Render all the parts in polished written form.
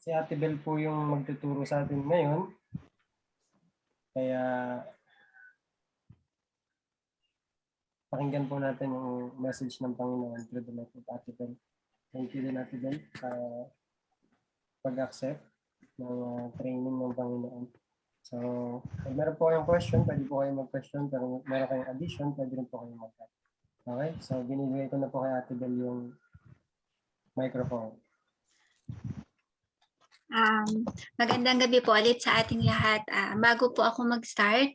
Si Ate Bel po yung magtuturo sa atin ngayon. Kaya pakinggan po natin yung message ng Panginoon through the life of Ate Bel. Thank you din, Ate Bel, sa pag-accept ng training ng Panginoon. So, kung meron po kayong question, pwede po kayong mag-question. Pero meron kayong addition, pwede rin po kayong mag-type. Okay? So, binibigay ko na po kay Ate Bel yung microphone. Magandang gabi po ulit sa ating lahat. Bago po ako mag-start,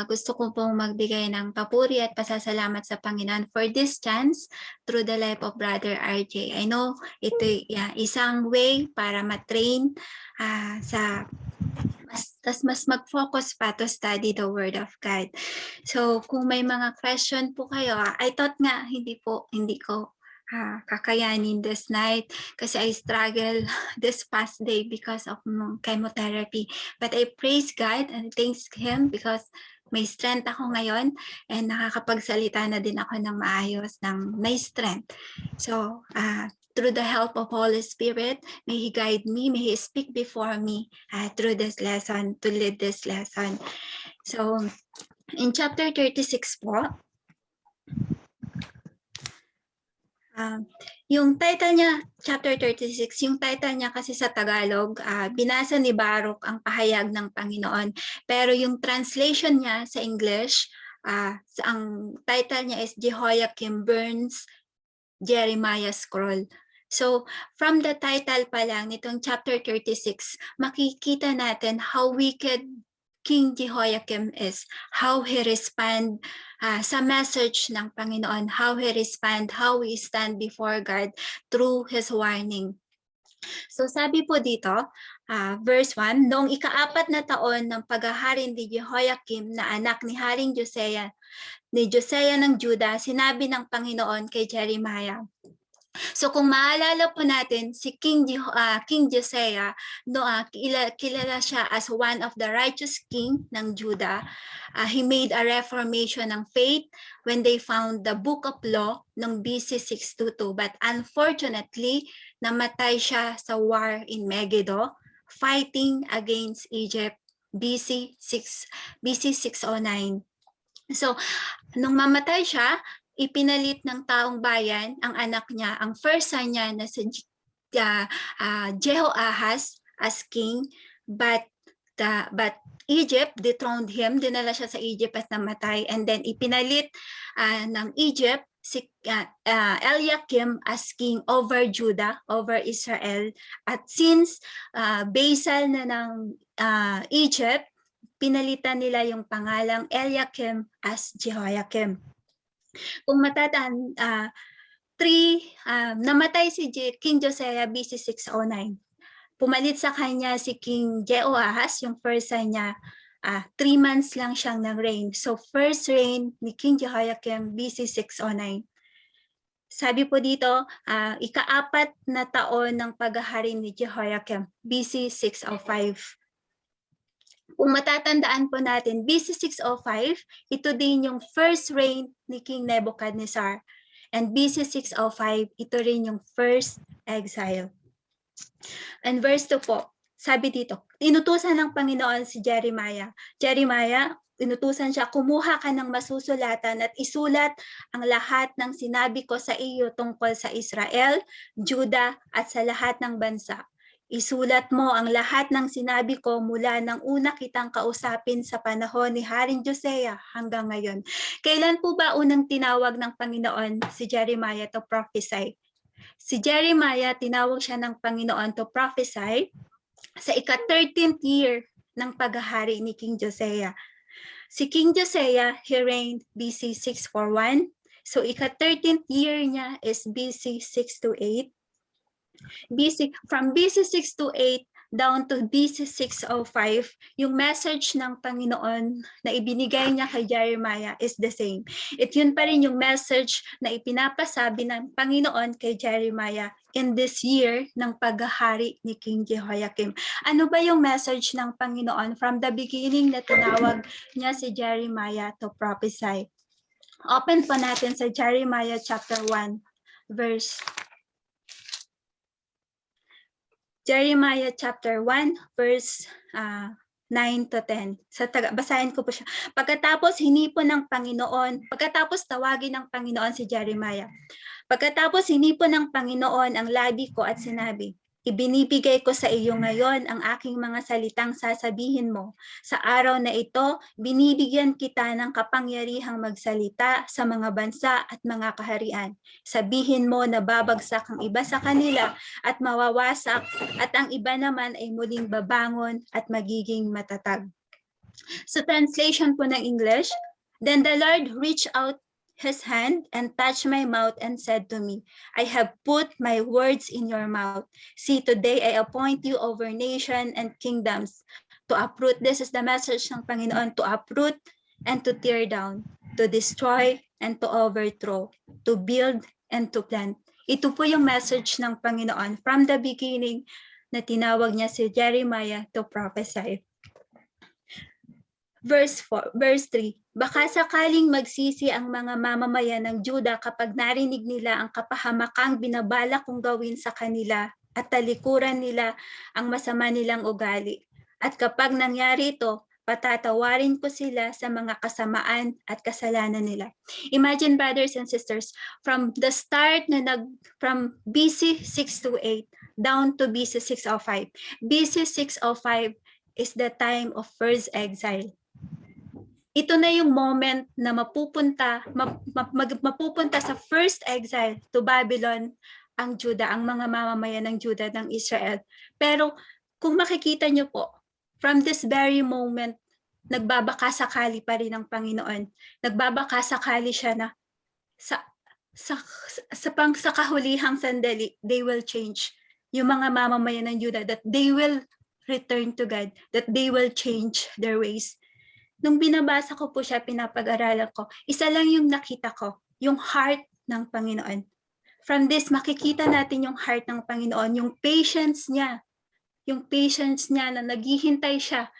gusto ko pong magbigay ng papuri at pasasalamat sa Panginoon for this chance through the life of Brother RJ. I know ito isang way para matrain sa mas mag-focus pa to study the Word of God. So kung may mga question po kayo, I thought nga hindi ko kakayanin this night kasi I struggle this past day because of chemotherapy. But I praise God and thanks Him because may strength ako ngayon and nakakapagsalita na din ako ng maayos, ng may strength. So, through the help of Holy Spirit, may He guide me, may He speak before me through this lesson, to lead this lesson. So, in chapter 36 po, yung title niya, chapter 36, yung title niya kasi sa Tagalog, binasa ni Baruch ang pahayag ng Panginoon. Pero yung translation niya sa English, ang title niya is Jehoiakim Burns Jeremiah Scroll. So, from the title pa lang nitong chapter 36, makikita natin how wicked King Jehoiakim is, how he respond sa message ng Panginoon, how he respond, how we stand before God through his warning. So sabi po dito, verse 1, noong ika-4 na taon ng paghahari ni Jehoiakim na anak ni Haring Josiah ng Juda, sinabi ng Panginoon kay Jeremiah. So kung maalala po natin, si King Josiah, kilala siya as one of the righteous king ng Judah. He made a reformation ng faith when they found the book of law ng BC 622. But unfortunately, namatay siya sa war in Megiddo, fighting against Egypt BC 609. So, nung mamatay siya, ipinalit ng taong bayan ang anak niya, ang first son niya na si Jehoahaz as king, but Egypt dethroned him, dinala siya sa Egypt at namatay, and then ipinalit ng Egypt si Eliakim as king over Judah, over Israel. At since basal na ng Egypt, pinalitan nila yung pangalang Eliakim as Jehoiakim. Kung matatandaan, namatay si King Josiah BC 609. Pumalit sa kanya si King Jehoahaz, yung first son niya, 3 months lang siyang nag-reign. So first reign ni King Jehoiakim BC 609. Sabi po dito, ika-4 na taon ng paghahari ni Jehoiakim BC 605. Kung matatandaan po natin, BC 605, ito din yung first reign ni King Nebuchadnezzar. And BC 605, ito rin yung first exile. And verse 2 po, sabi dito, inutusan ng Panginoon si Jeremiah. Jeremiah, inutusan siya, kumuha ka ng masusulatan at isulat ang lahat ng sinabi ko sa iyo tungkol sa Israel, Judah at sa lahat ng bansa. Isulat mo ang lahat ng sinabi ko mula nang una kitang kausapin sa panahon ni Haring Josiah hanggang ngayon. Kailan po ba unang tinawag ng Panginoon si Jeremiah to prophesy? Si Jeremiah, tinawag siya ng Panginoon to prophesy sa ika-13th year ng paghahari ni King Josiah. Si King Josiah, he reigned BC 641. So ika-13th year niya is BC 628. From BC 628 down to BC 605, yung message ng Panginoon na ibinigay niya kay Jeremiah is the same. At yun pa rin yung message na ipinapasabi ng Panginoon kay Jeremiah in this year ng paghahari ni King Jehoiakim. Ano ba yung message ng Panginoon from the beginning na tinawag niya si Jeremiah to prophesy? Open po natin sa Jeremiah chapter 1, verse Jeremiah chapter 1 verse 9 to 10. Basahin ko po siya. Pagkatapos tawagin ng Panginoon si Jeremiah. Pagkatapos hinipon ng Panginoon ang labi ko at sinabi, ibinibigay ko sa iyo ngayon ang aking mga salitang sasabihin mo. Sa araw na ito, binibigyan kita ng kapangyarihang magsalita sa mga bansa at mga kaharian. Sabihin mo na babagsak ang iba sa kanila at mawawasak at ang iba naman ay muling babangon at magiging matatag. So translation po ng English, then the Lord reached out his hand and touched my mouth and said to me, I have put my words in your mouth. See, today I appoint you over nation and kingdoms to uproot. This is the message ng Panginoon, to uproot and to tear down, to destroy and to overthrow, to build and to plant. Ito po yung message ng Panginoon from the beginning na tinawag niya si Jeremiah to prophesy. Verse 3, baka sakaling magsisi ang mga mamamayan ng Juda kapag narinig nila ang kapahamakang binabalak kong gawin sa kanila at talikuran nila ang masama nilang ugali. At kapag nangyari ito, patatawarin ko sila sa mga kasamaan at kasalanan nila. Imagine, brothers and sisters, from the start from BC 628 down to BC 605. BC 605 is the time of first exile. Ito na yung moment na mapupunta sa first exile to Babylon ang Juda, ang mga mamamayan ng Juda ng Israel. Pero kung makikita niyo po, from this very moment, nagbabakasakali pa rin ang Panginoon. Nagbabakasakali siya na sa kahulihang sandali, they will change. Yung mga mamamayan ng Juda, that they will return to God, that they will change their ways. Nung binabasa ko po siya, pinapag-aralan ko, isa lang yung nakita ko, yung heart ng Panginoon. From this, makikita natin yung heart ng Panginoon, yung patience niya na naghihintay siya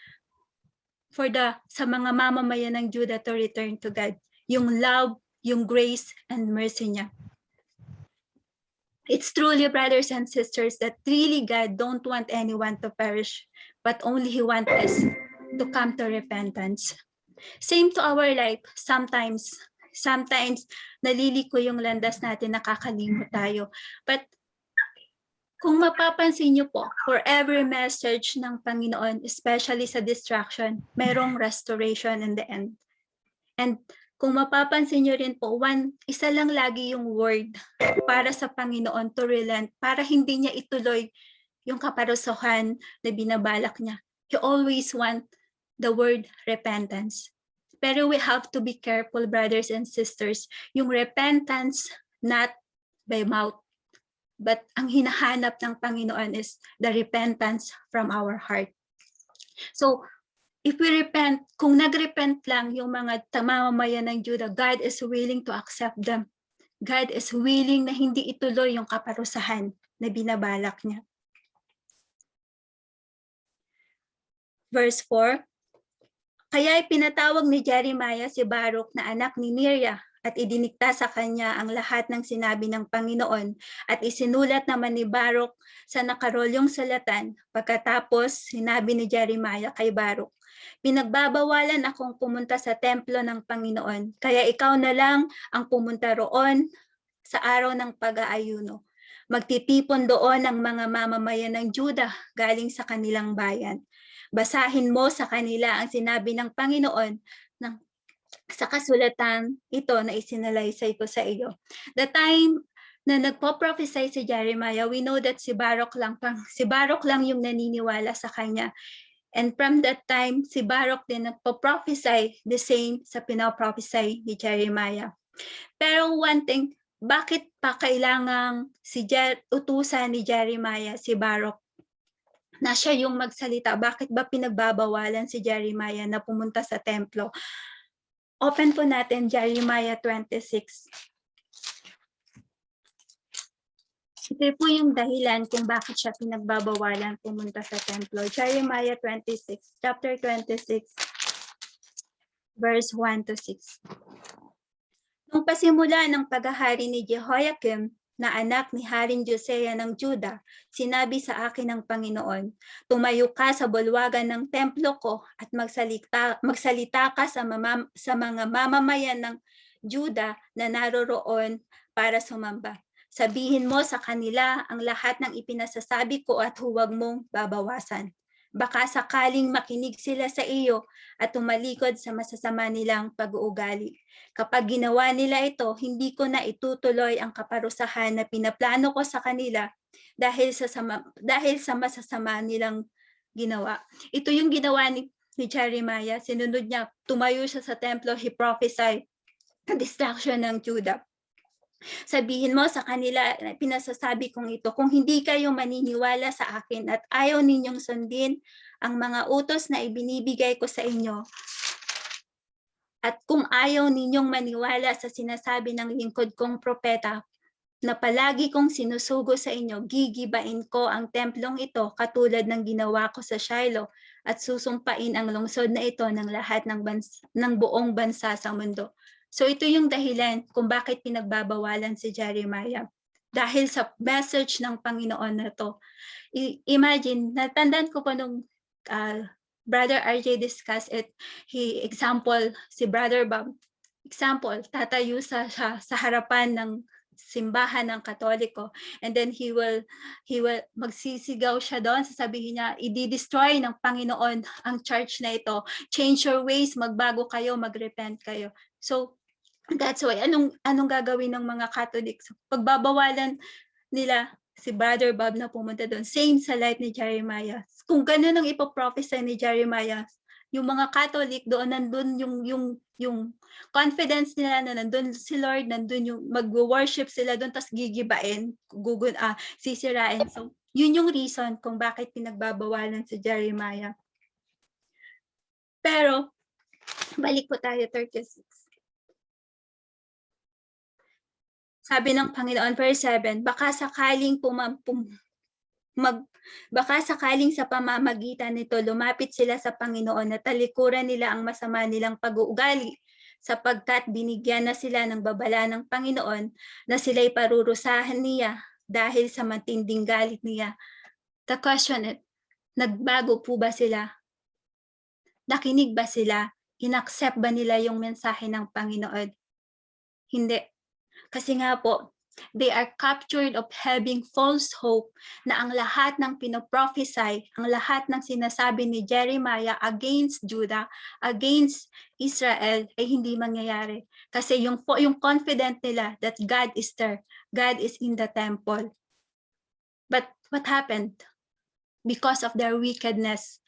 sa mga mamamayan ng Judah to return to God. Yung love, yung grace, and mercy niya. It's truly, brothers and sisters, that really God don't want anyone to perish, but only He wants us to come to repentance. Same to our life. Sometimes naliliko yung landas natin, nakakalimot tayo. But kung mapapansin niyo po, for every message ng Panginoon, especially sa distraction, merong restoration in the end. And kung mapapansin niyo rin po, isa lang lagi yung word para sa Panginoon to relent, para hindi niya ituloy yung kaparusahan na binabalak niya. He always want the word repentance. Pero we have to be careful, brothers and sisters, yung repentance not by mouth, but ang hinahanap ng Panginoon is the repentance from our heart. So, if we repent, kung nagrepent lang yung mga mamamayan ng Judah, God is willing to accept them. God is willing na hindi ituloy yung kaparusahan na binabalak niya. Verse 4, kaya pinatawag ni Jeremiah si Baruch na anak ni Neriah at idinikta sa kanya ang lahat ng sinabi ng Panginoon at isinulat naman ni Baruch sa nakarolyong sulatan. Pagkatapos, sinabi ni Jeremiah kay Baruch, pinagbabawalan akong pumunta sa templo ng Panginoon, kaya ikaw na lang ang pumunta roon sa araw ng pag-aayuno. Magtitipon doon ang mga mamamayan ng Judah galing sa kanilang bayan. Basahin mo sa kanila ang sinabi ng Panginoon sa kasulatan ito na isinalaysay ko sa iyo. The time na nagpo-prophesy si Jeremiah, we know that si Baruch lang yung naniniwala sa kanya. And from that time, si Baruch din nagpo-prophesy the same sa pinaprophesy ni Jeremiah. Pero one thing, bakit pa kailangang utusan ni Jeremiah si Baruch na siya yung magsalita? Bakit ba pinagbabawalan si Jeremiah na pumunta sa templo? Open po natin Jeremiah 26. Ito po yung dahilan kung bakit siya pinagbabawalan pumunta sa templo. Jeremiah 26, chapter 26, verse 1 to 6. Nung pasimula ng paghahari ni Jehoiakim, na anak ni Haring Josiah ng Juda, sinabi sa akin ng Panginoon, tumayo ka sa bulwagan ng templo ko at magsalita ka sa mga mamamayan ng Juda na naroroon para sumamba. Sabihin mo sa kanila ang lahat ng ipinasasabi ko at huwag mong babawasan. Baka sakaling makinig sila sa iyo at tumalikod sa masasama nilang pag-uugali. Kapag ginawa nila ito, hindi ko na itutuloy ang kaparusahan na pinaplano ko sa kanila dahil sa masasama nilang ginawa. Ito yung ginawa ni Jeremiah. Sinunod niya, tumayo siya sa templo, he prophesied the destruction ng Judah. Sabihin mo sa kanila, pinasasabi kong ito, kung hindi kayo maniniwala sa akin at ayaw ninyong sundin ang mga utos na ibinibigay ko sa inyo, at kung ayaw ninyong maniwala sa sinasabi ng lingkod kong propeta, na palagi kong sinusugo sa inyo, gigibain ko ang templong ito katulad ng ginawa ko sa Shiloh at susumpain ang lungsod na ito ng lahat ng buong bansa sa mundo. So ito yung dahilan kung bakit pinagbabawalan si Jeremiah. Dahil sa message ng Panginoon na to. Imagine, natandaan ko pa nung Brother RJ discussed it, si Brother Bob, example, tatayo sa harapan ng simbahan ng Katoliko, and then he will magsisigaw siya doon, sasabihin niya, i-destroy ng Panginoon ang church na ito, change your ways, magbago kayo, magrepent kayo. So that's why anong gagawin ng mga Catholics? Pagbabawalan nila si Brother Bob na pumunta doon, same sa life ni Jeremiah. Kung ganun ang ipoprophesy ni Jeremiah, yung mga Catholic doon, nandun yung confidence nila na nandun si Lord, nandun yung mag-worship sila doon, tas gigibain, sisirain. So yun yung reason kung bakit pinagbabawalan si Jeremiah. Pero balik po tayo 36. Sabi ng Panginoon, verse 7, baka sakaling sa pamamagitan nito lumapit sila sa Panginoon at talikuran nila ang masama nilang pag-uugali, sapagkat binigyan na sila ng babala ng Panginoon na sila'y parurusahan niya dahil sa matinding galit niya. The question is, nagbago po ba sila? Nakinig ba sila? Inaccept ba nila yung mensahe ng Panginoon? Hindi. Kasi nga po, they are captured of having false hope na ang lahat ng pinoprophesy, ang lahat ng sinasabi ni Jeremiah against Judah, against Israel ay hindi mangyayari. Kasi yung confident nila that God is there, God is in the temple. But what happened? Because of their wickedness,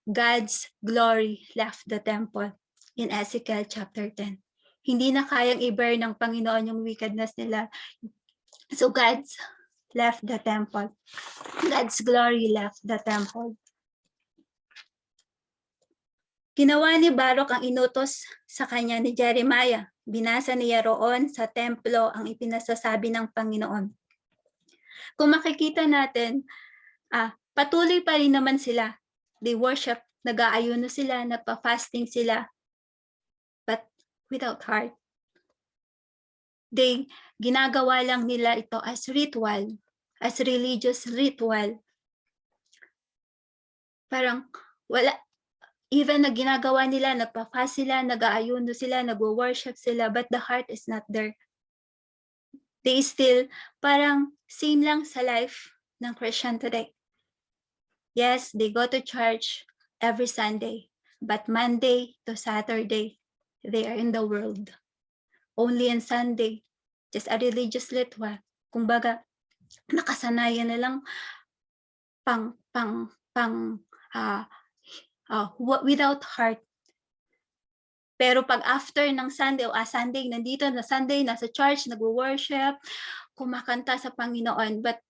God's glory left the temple in Ezekiel chapter 10. Hindi na kayang i-bear ng Panginoon yung wickedness nila. So God's left the temple. God's glory left the temple. Ginawa ni Baruch ang inutos sa kanya ni Jeremiah. Binasa niya roon sa templo ang ipinasasabi ng Panginoon. Kung makikita natin, patuloy pa rin naman sila. They worship, nag-aayuno sila, nagpa-fasting sila. But without heart. Ginagawa lang nila ito as ritual, as religious ritual. Parang wala, even na ginagawa nila, nagpa-fast sila, nag-aayuno sila, nag-worship sila, but the heart is not there. They still, parang same lang sa life ng Christian today. Yes, they go to church every Sunday, but Monday to Saturday, they are in the world. Only on Sunday, just a religious ritual. Kumbaga, nakasanayan na lang without heart. Pero pag after ng Sunday, Sunday, nasa church, nag-worship, kumakanta sa Panginoon. But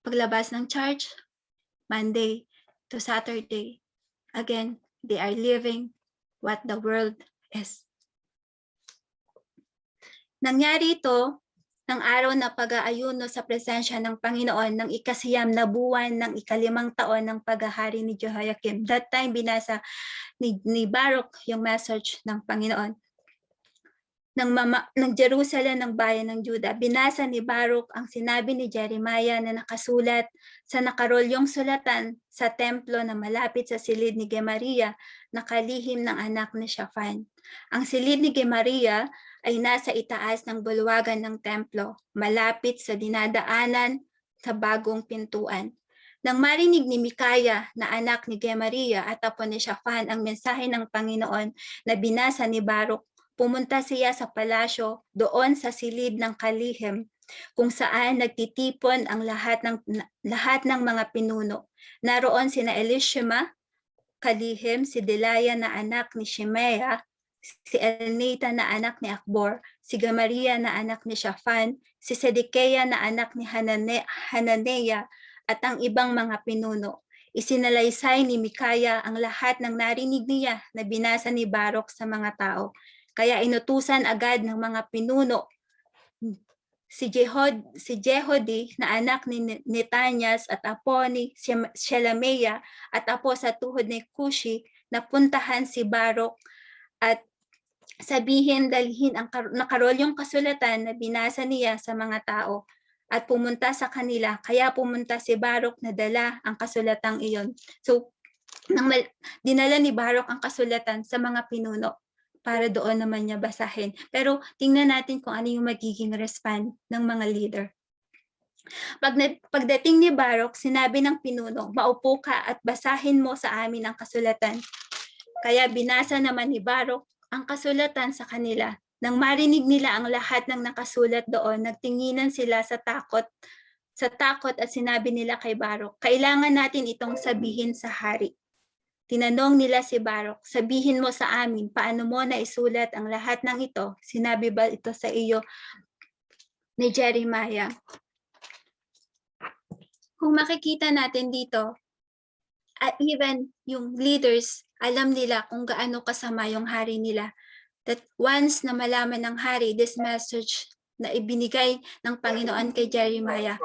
paglabas ng church, Monday to Saturday, again, they are living what the world is. Nangyari ito ng araw na pag-aayuno sa presensya ng Panginoon ng ikasiyam na buwan ng ika-5 taon ng paghahari ni Jehoiakim. That time binasa ni Baruch yung message ng Panginoon. ng Jerusalem ng bayan ng Juda. Binasa ni Baruch ang sinabi ni Jeremiah na nakasulat sa nakarolyong sulatan sa templo na malapit sa silid ni Gemariya na kalihim ng anak ni Shaphan. Ang silid ni Gemariya ay nasa itaas ng bulwagan ng templo, malapit sa dinadaanan sa bagong pintuan. Nang marinig ni Mikaya na anak ni Gemariya at apo ni Shaphan ang mensahe ng Panginoon na binasa ni Baruch, pumunta siya sa palasyo doon sa silid ng kalihim kung saan nagtitipon ang lahat ng mga pinuno. Naroon sina Elishama, kalihim, si Delaya na anak ni Shimea, si Elnathan na anak ni Akbor, si Gamaliel na anak ni Shaphan, si Sedekiah na anak ni Hananeya at ang ibang mga pinuno. Isinalaysay ni Mikaya ang lahat ng narinig niya na binasa ni Baruch sa mga tao. Kaya inutusan agad ng mga pinuno si Jehudi na anak ni Netanyas at apo ni Shelameya at apo sa tuhod ni Kushi na puntahan si Baruch at sabihin dalhin ang nakarolyong kasulatan na binasa niya sa mga tao at pumunta sa kanila. Kaya pumunta si Baruch na dala ang kasulatang iyon. So, dinala ni Baruch ang kasulatan sa mga pinuno para doon naman niya basahin. Pero tingnan natin kung ano yung magiging respond ng mga leader. Pagdating ni Baruch, sinabi ng pinuno, maupo ka at basahin mo sa amin ang kasulatan. Kaya binasa naman ni Baruch ang kasulatan sa kanila. Nang marinig nila ang lahat ng nakasulat doon, nagtinginan sila sa takot at sinabi nila kay Baruch, kailangan natin itong sabihin sa hari. Tinanong nila si Baruch, sabihin mo sa amin, paano mo naisulat ang lahat ng ito? Sinabi ba ito sa iyo ni Jeremiah? Kung makikita natin dito, even yung leaders, alam nila kung gaano kasama yung hari nila. That once na malaman ng hari, this message na ibinigay ng Panginoon kay Jeremiah,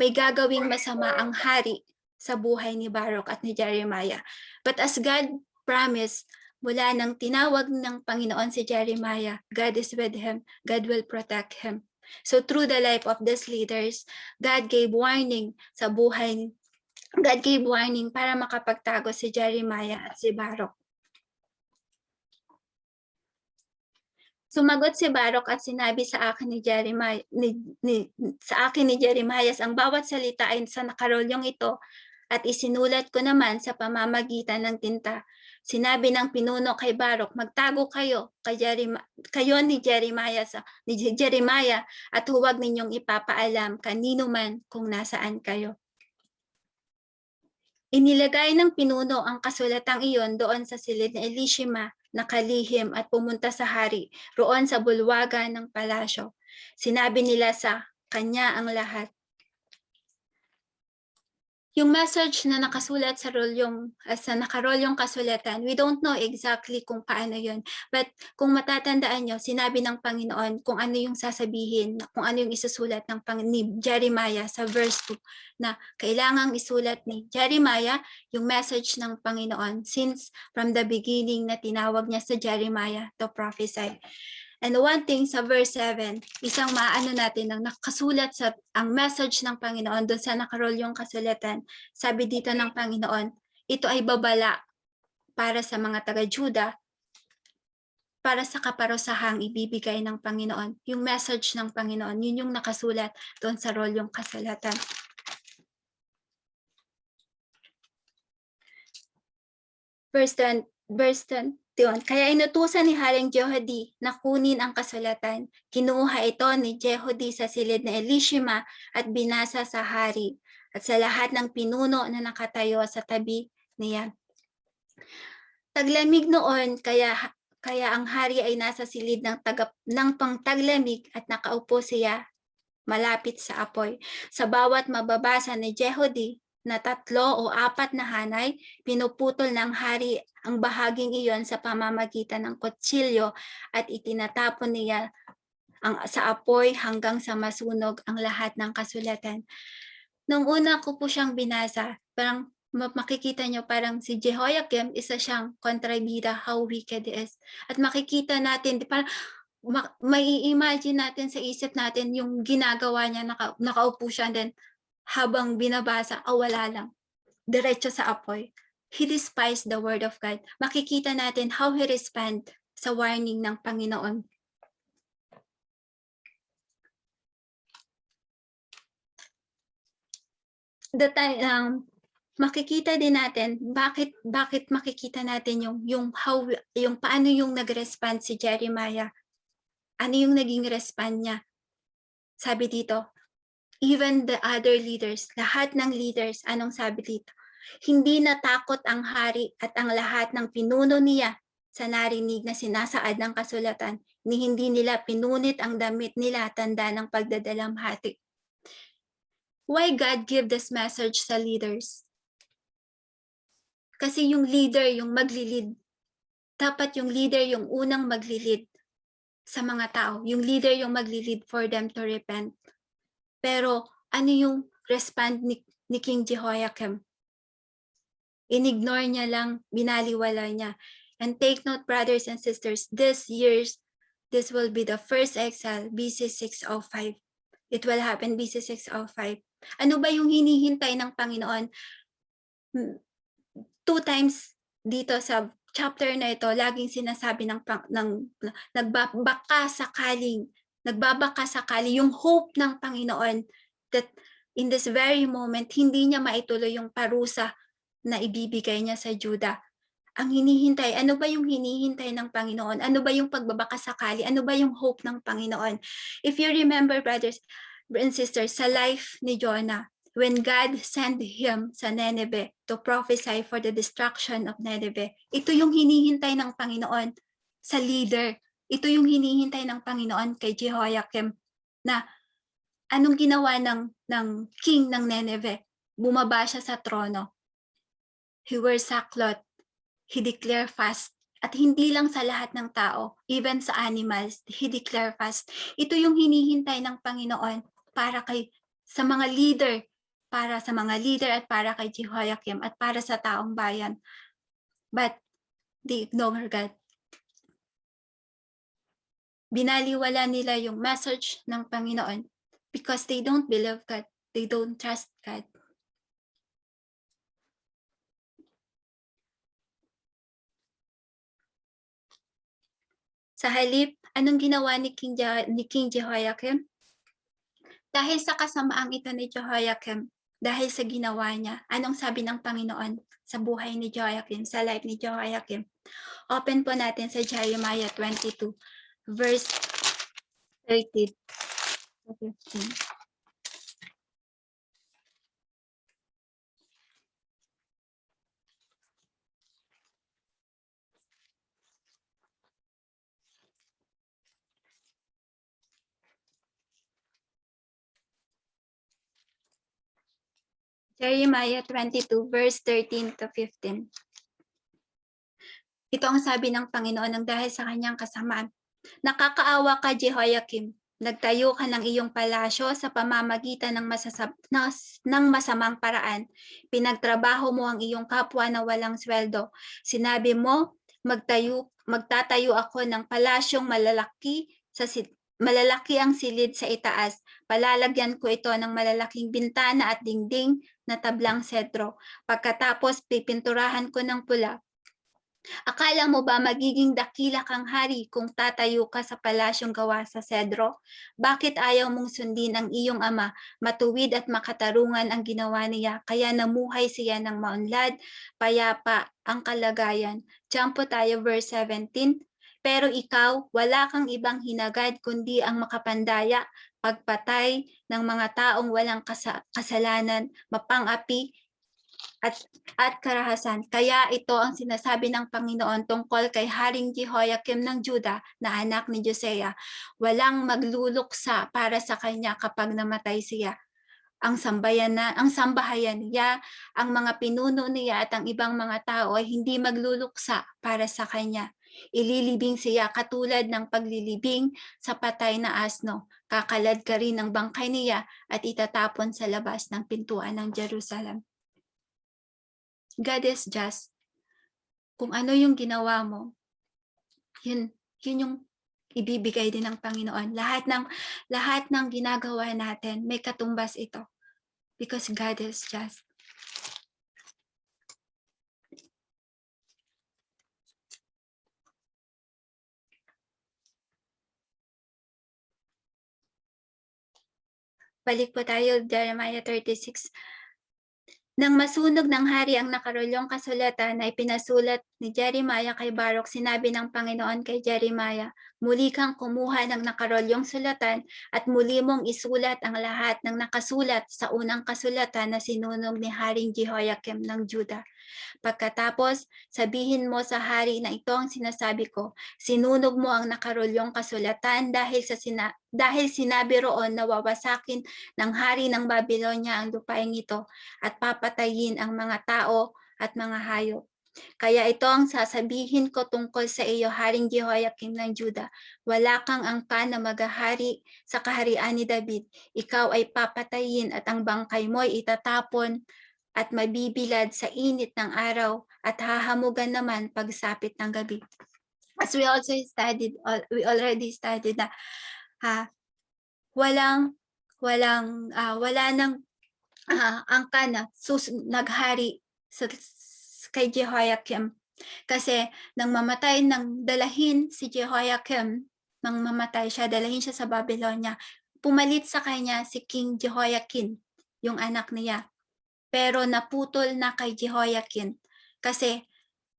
may gagawing masama ang hari sa buhay ni Baruch at ni Jeremiah. But as God promised, mula nang tinawag ng Panginoon si Jeremiah, God is with him, God will protect him. So through the life of these leaders, God gave warning para makapagtago si Jeremiah at si Baruch. Sumagot si Baruch at sinabi sa akin ni Jeremiah, ang bawat salita ay sa nakarolyong ito at isinulat ko naman sa pamamagitan ng tinta. Sinabi ng pinuno kay Baruch, magtago kayo ni Jeremiah at huwag ninyong ipapaalam kanino man kung nasaan kayo. Inilagay ng pinuno ang kasulatang iyon doon sa silid ni Elishama na kalihim at pumunta sa hari roon sa bulwagan ng palasyo. Sinabi nila sa kanya ang lahat. Yung message na nakasulat sa nakarolyong kasulatan, we don't know exactly kung paano yun. But kung matatandaan nyo, sinabi ng Panginoon kung ano yung sasabihin, kung ano yung isusulat ni Jeremiah sa verse 2, na kailangang isulat ni Jeremiah yung message ng Panginoon since from the beginning na tinawag niya sa Jeremiah to prophesy. And one thing sa verse 7, isang maano natin ang nakasulat ang message ng Panginoon doon sa nakarolyong kasulatan. Sabi dito ng Panginoon, ito ay babala para sa mga taga-Juda, para sa kaparusahang ibibigay ng Panginoon. Yung message ng Panginoon, yun yung nakasulat doon sa rolyong kasulatan. Verse 10. Kaya inutusan ni Haring Jehudi na kunin ang kasulatan. Kinuha ito ni Jehudi sa silid na Elishama at binasa sa hari at sa lahat ng pinuno na nakatayo sa tabi niya. Taglamig noon, kaya ang hari ay nasa silid ng pangtaglamig at nakaupo siya malapit sa apoy. Sa bawat mababasa ni Jehudi na 3 o 4 na hanay, pinuputol ng hari ang bahaging iyon sa pamamagitan ng kutsilyo at itinatapon niya sa apoy hanggang sa masunog ang lahat ng kasulatan. Nung una ko po siyang binasa, parang makikita nyo parang si Jehoiakim, isa siyang kontrabida how wicked he is. At makikita natin, parang May imagine natin sa isip natin yung ginagawa niya, nakaupo siya, and then habang binabasa, wala lang. Diretso sa apoy. He despised the word of God. Makikita natin how he respond sa warning ng Panginoon. Makikita din natin bakit makikita natin yung paano yung nag-respond si Jeremiah. Ano yung naging respond niya? Sabi dito, even the other leaders, lahat ng leaders, anong sabi dito? Hindi natakot ang hari at ang lahat ng pinuno niya sa narinig na sinasaad ng kasulatan, ni hindi nila pinunit ang damit nila tanda ng pagdadalamhati. Why God give this message sa leaders? Kasi yung leader yung maglilid. Dapat yung leader yung unang maglilid sa mga tao. Yung leader yung maglilid for them to repent. Pero ano yung respond ni King Jehoiakim? Inignore niya lang, binaliwala niya. And take note, brothers and sisters, this will be the first exile, BC 605. It will happen BC 605. Ano ba yung hinihintay ng Panginoon? 2 times dito sa chapter na ito, laging sinasabi ng nagbabaka sakali yung hope ng Panginoon that in this very moment, hindi niya maituloy yung parusa na ibibigay niya sa Juda. Ang hinihintay, ano ba yung hinihintay ng Panginoon? Ano ba yung pagbabaka sakali? Ano ba yung hope ng Panginoon? If you remember, brothers and sisters, sa life ni Jonah, when God sent him sa Nineveh to prophesy for the destruction of Nineveh, ito yung hinihintay ng Panginoon sa leader. Ito yung hinihintay ng Panginoon kay Jehoiakim na anong ginawa ng king ng Nineveh? Bumaba siya sa trono. He wears sackcloth. He declared fast. At hindi lang sa lahat ng tao, even sa animals, he declared fast. Ito yung hinihintay ng Panginoon para sa mga leader at para kay Jehoiakim at para sa taong bayan. But they ignore God. Binaliwala nila yung message ng Panginoon because they don't believe God. They don't trust God. Sa halip, anong ginawa ni King Jehoiakim? Dahil sa kasamaang ito ni Jehoiakim, dahil sa ginawa niya, anong sabi ng Panginoon sa buhay ni Jehoiakim, sa life ni Jehoiakim? Open po natin sa Jeremiah 22, verse 13 to 15. Jeremiah 22, verse 13 to 15. Ito ang sabi ng Panginoon ng dahil sa kanyang kasamaan. Nakakaawa ka, Jehoiakim. Nagtayo ka ng iyong palasyo sa pamamagitan ng masamang paraan. Pinagtrabaho mo ang iyong kapwa na walang sweldo. Sinabi mo, magtatayo ako ng palasyong malalaki ang silid sa itaas. Palalagyan ko ito ng malalaking bintana at dingding na tablang sedro. Pagkatapos pipinturahan ko ng pula. Akala mo ba magiging dakila kang hari kung tatayo ka sa palasyong gawa sa sedro? Bakit ayaw mong sundin ang iyong ama? Matuwid at makatarungan ang ginawa niya, kaya namuhay siya ng maunlad, payapa ang kalagayan. Jump po tayo verse 17. Pero ikaw, wala kang ibang hinagad kundi ang makapandaya, pagpatay ng mga taong walang kasalanan, mapang-api, at karahasan. Kaya ito ang sinasabi ng Panginoon tungkol kay Haring Jehoiakim ng Juda na anak ni Josiah. Walang magluluksa para sa kanya kapag namatay siya. Ang sambahayan niya, ang mga pinuno niya at ang ibang mga tao ay hindi magluluksa para sa kanya. Ililibing siya katulad ng paglilibing sa patay na asno. Kakalad ka rin ng bangkay niya at itatapon sa labas ng pintuan ng Jerusalem. God is just. Kung ano yung ginawa mo, yun yung ibibigay din ng Panginoon. Lahat ng ginagawa natin, may katumbas ito. Because God is just. Balik po tayo, Jeremiah 36. Nang masunog ng hari ang nakarolyong kasulatan na ipinasulat ni Jeremiah kay Baruch, sinabi ng Panginoon kay Jeremiah, muli kang kumuha ng nakarolyong sulatan at muli mong isulat ang lahat ng nakasulat sa unang kasulatan na sinunog ni Haring Jehoiakim ng Juda. Pagkatapos, sabihin mo sa hari na ito ang sinasabi ko, sinunog mo ang nakarolyong kasulatan dahil sinabi roon na wawasakin ng hari ng Babylonia ang lupain ito at papatayin ang mga tao at mga hayop. Kaya ito ang sasabihin ko tungkol sa iyo, Haring Jehoiakim ng Juda. Wala kang angkan na maghahari sa kaharian ni David. Ikaw ay papatayin at ang bangkay mo'y itatapon at mabibilad sa init ng araw at hahamugan naman pagsapit ng gabi. As we already studied na wala nang angka na naghari kay Jehoiakim. Kasi nang mamatay, nang dalahin si Jehoiakim, nang mamatay siya, dalahin siya sa Babylonia, pumalit sa kanya si King Jehoiakim, yung anak niya. Pero naputol na kay Jehoiakim. Kasi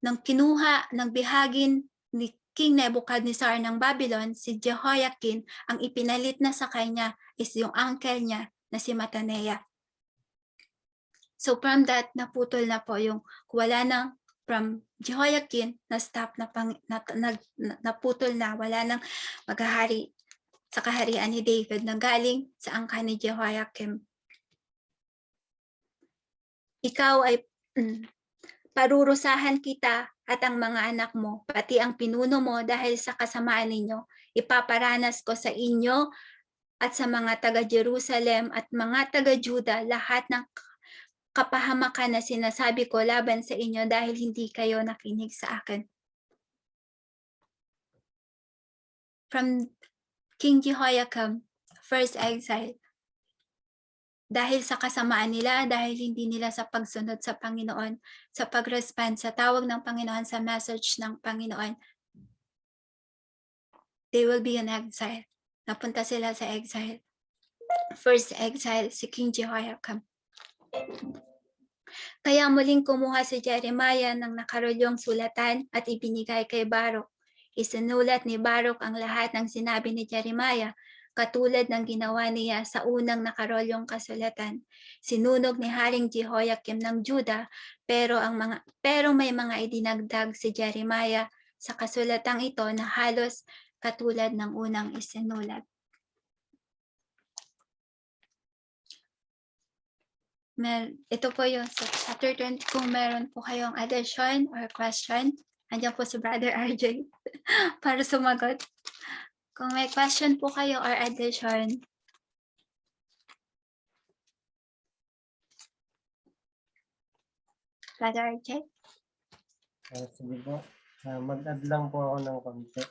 nang kinuha ng bihagin ni King Nebuchadnezzar ng Babylon, si Jehoiakim, ang ipinalit na sa kanya is yung uncle niya na si Mataniah. So from that, naputol na po yung wala nang from Jehoiakim naputol na, wala nang maghahari sa kaharian ni David na galing sa angkan ni Jehoiakim. Ikaw ay parurusahan kita at ang mga anak mo, pati ang pinuno mo dahil sa kasamaan ninyo. Ipaparanas ko sa inyo at sa mga taga-Jerusalem at mga taga-Juda lahat ng kapahamakan na sinasabi ko laban sa inyo dahil hindi kayo nakinig sa akin. From King Jehoiakim, first exile. Dahil sa kasamaan nila, dahil hindi nila sa pagsunod sa Panginoon, sa pag-respond sa tawag ng Panginoon, sa message ng Panginoon, they will be in exile. Napunta sila sa exile. First exile, si King Jehoiakim. Kaya muling kumuha si Jeremiah ng nakarolyong sulatan at ibinigay kay Baruch. Isinulat ni Baruch ang lahat ng sinabi ni Jeremiah, katulad ng ginawa niya sa unang nakarolyong kasulatan. Sinunog ni Haring Jehoiakim ng Juda, pero may mga idinagdag si Jeremiah sa kasulatang ito na halos katulad ng unang isinulat. Ito po yung sa chapter 20. Kung meron po kayong addition or question, andyan po si Brother RJ para sumagot. Kung may question po kayo or addition, Brother RJ? Sige po. Mag-add lang po ako ng konti.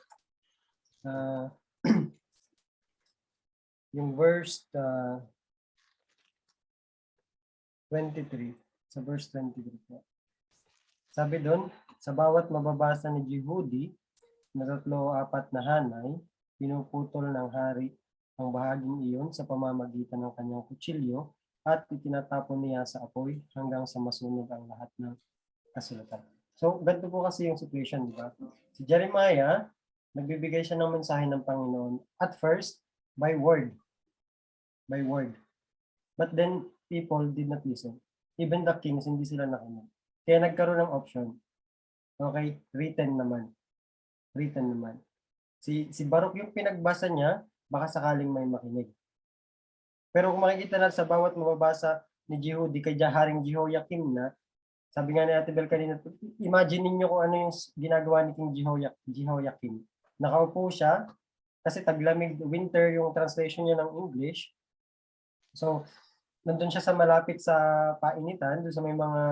Yung verse 23. Sa verse 23 po. Sabi doon, sa bawat mababasa ni Jehudi na 3 o 4 na hanay, pinuputol ng hari ang bahaging iyon sa pamamagitan ng kanyang kutsilyo at itinatapon niya sa apoy hanggang sa masunog ang lahat ng kasulatan. So, ganito po kasi yung situation, di ba? Si Jeremiah, nagbibigay siya ng mensahe ng Panginoon at first, by word. By word. But then, people did not listen. Even the kings, hindi sila nakinig. Kaya nagkaroon ng option. Okay, written naman. Written naman. Si Baruch yung pinagbasa niya, baka sakaling may makinig. Pero kung makikita na sa bawat mababasa ni Jehudi kay Haring Jehoiakim na, sabi nga ni Ate Bel kanina, imagine niyo kung ano yung ginagawa ni King Jehoiakim. Nakaupo siya, kasi taglamig, winter yung translation niya ng English. So, nandun siya sa malapit sa painitan, doon sa may mga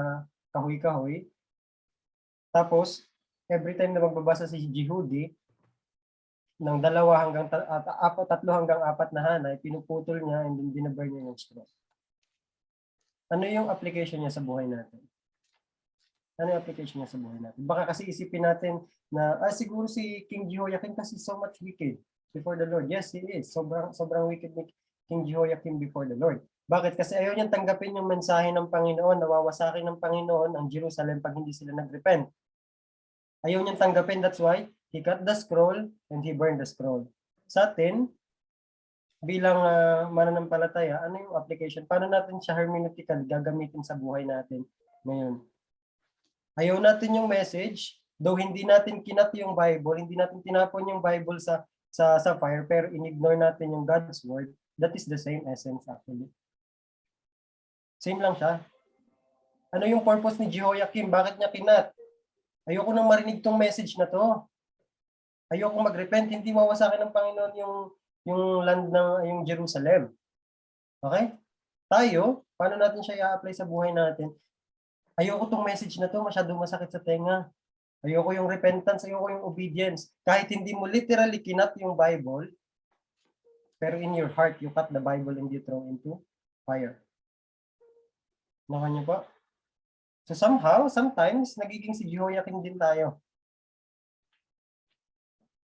kahoy-kahoy. Tapos, every time na magbabasa si Jehudi, ng 3 hanggang 4 na hanay, pinuputol niya and then binaburn niya yung straw. Ano yung application niya sa buhay natin? Ano yung application niya sa buhay natin? Baka kasi isipin natin na, siguro si King Jehoiakim kasi so much wicked before the Lord. Yes, he is. Sobrang wicked ni King Jehoiakim before the Lord. Bakit? Kasi ayaw niyang tanggapin yung mensahe ng Panginoon, nawawasakin ng Panginoon ang Jerusalem pag hindi sila nagrepent. Ayaw niyang tanggapin, that's why he cut the scroll and he burned the scroll. Sa atin, bilang mananampalataya, ano yung application? Paano natin siya hermeneutical gagamitin sa buhay natin ngayon? Ayaw natin yung message, though hindi natin kinat yung Bible, hindi natin tinapon yung Bible sa fire, pero in-ignore natin yung God's word, that is the same essence actually. Same lang siya. Ano yung purpose ni Jehoiakim? Bakit niya kinat? Ayoko nang marinig tong message na to. Ayoko mag-repent, hindi mawasakin ng Panginoon yung land ng yung Jerusalem. Okay? Tayo, paano natin siya i-apply sa buhay natin? Ayoko tong message na to, masyadong masakit sa tenga. Ayoko yung repentance, ayoko yung obedience. Kahit hindi mo literally kinat yung Bible, pero in your heart, you cut the Bible and you throw into fire. Nakan niyo po? So somehow, sometimes, nagiging si Jehoiakim din tayo.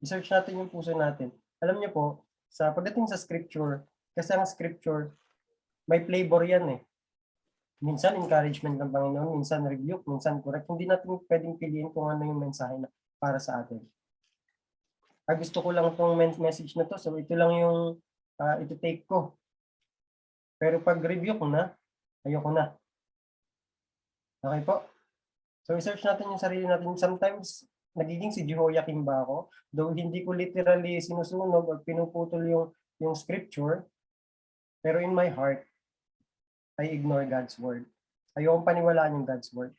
I-search natin yung puso natin. Alam niyo po, pagdating sa scripture, kasi ang scripture, may flavor yan eh. Minsan encouragement ng Panginoon, minsan rebuke, minsan correct. Hindi natin pwedeng piliin kung ano yung mensahe na para sa atin. Gusto ko lang itong message na to, so ito lang yung ito-take ko. Pero pag review ko na, ayoko na. Okay po? So i-search natin yung sarili natin. Sometimes, nagiging si Jehoiakim ba ako? Though hindi ko literally sinusunog o pinuputol yung scripture, pero in my heart, I ignore God's word. Ayokong paniwalaan yung God's word.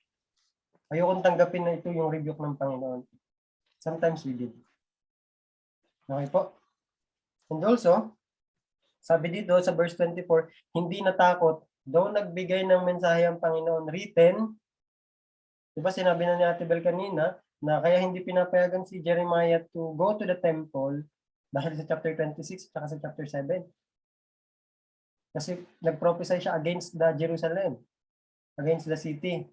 Ayokong tanggapin na ito yung rebuke ng Panginoon. Sometimes we did. Okay po? And also, sabi dito sa verse 24, hindi natakot, though nagbigay ng mensahe ang Panginoon written. Diba sinabi na ni Ate Bel kanina, na kaya hindi pinapayagan si Jeremiah to go to the temple dahil sa chapter 26 at sa chapter 7. Kasi nag-prophesy siya against the Jerusalem, against the city.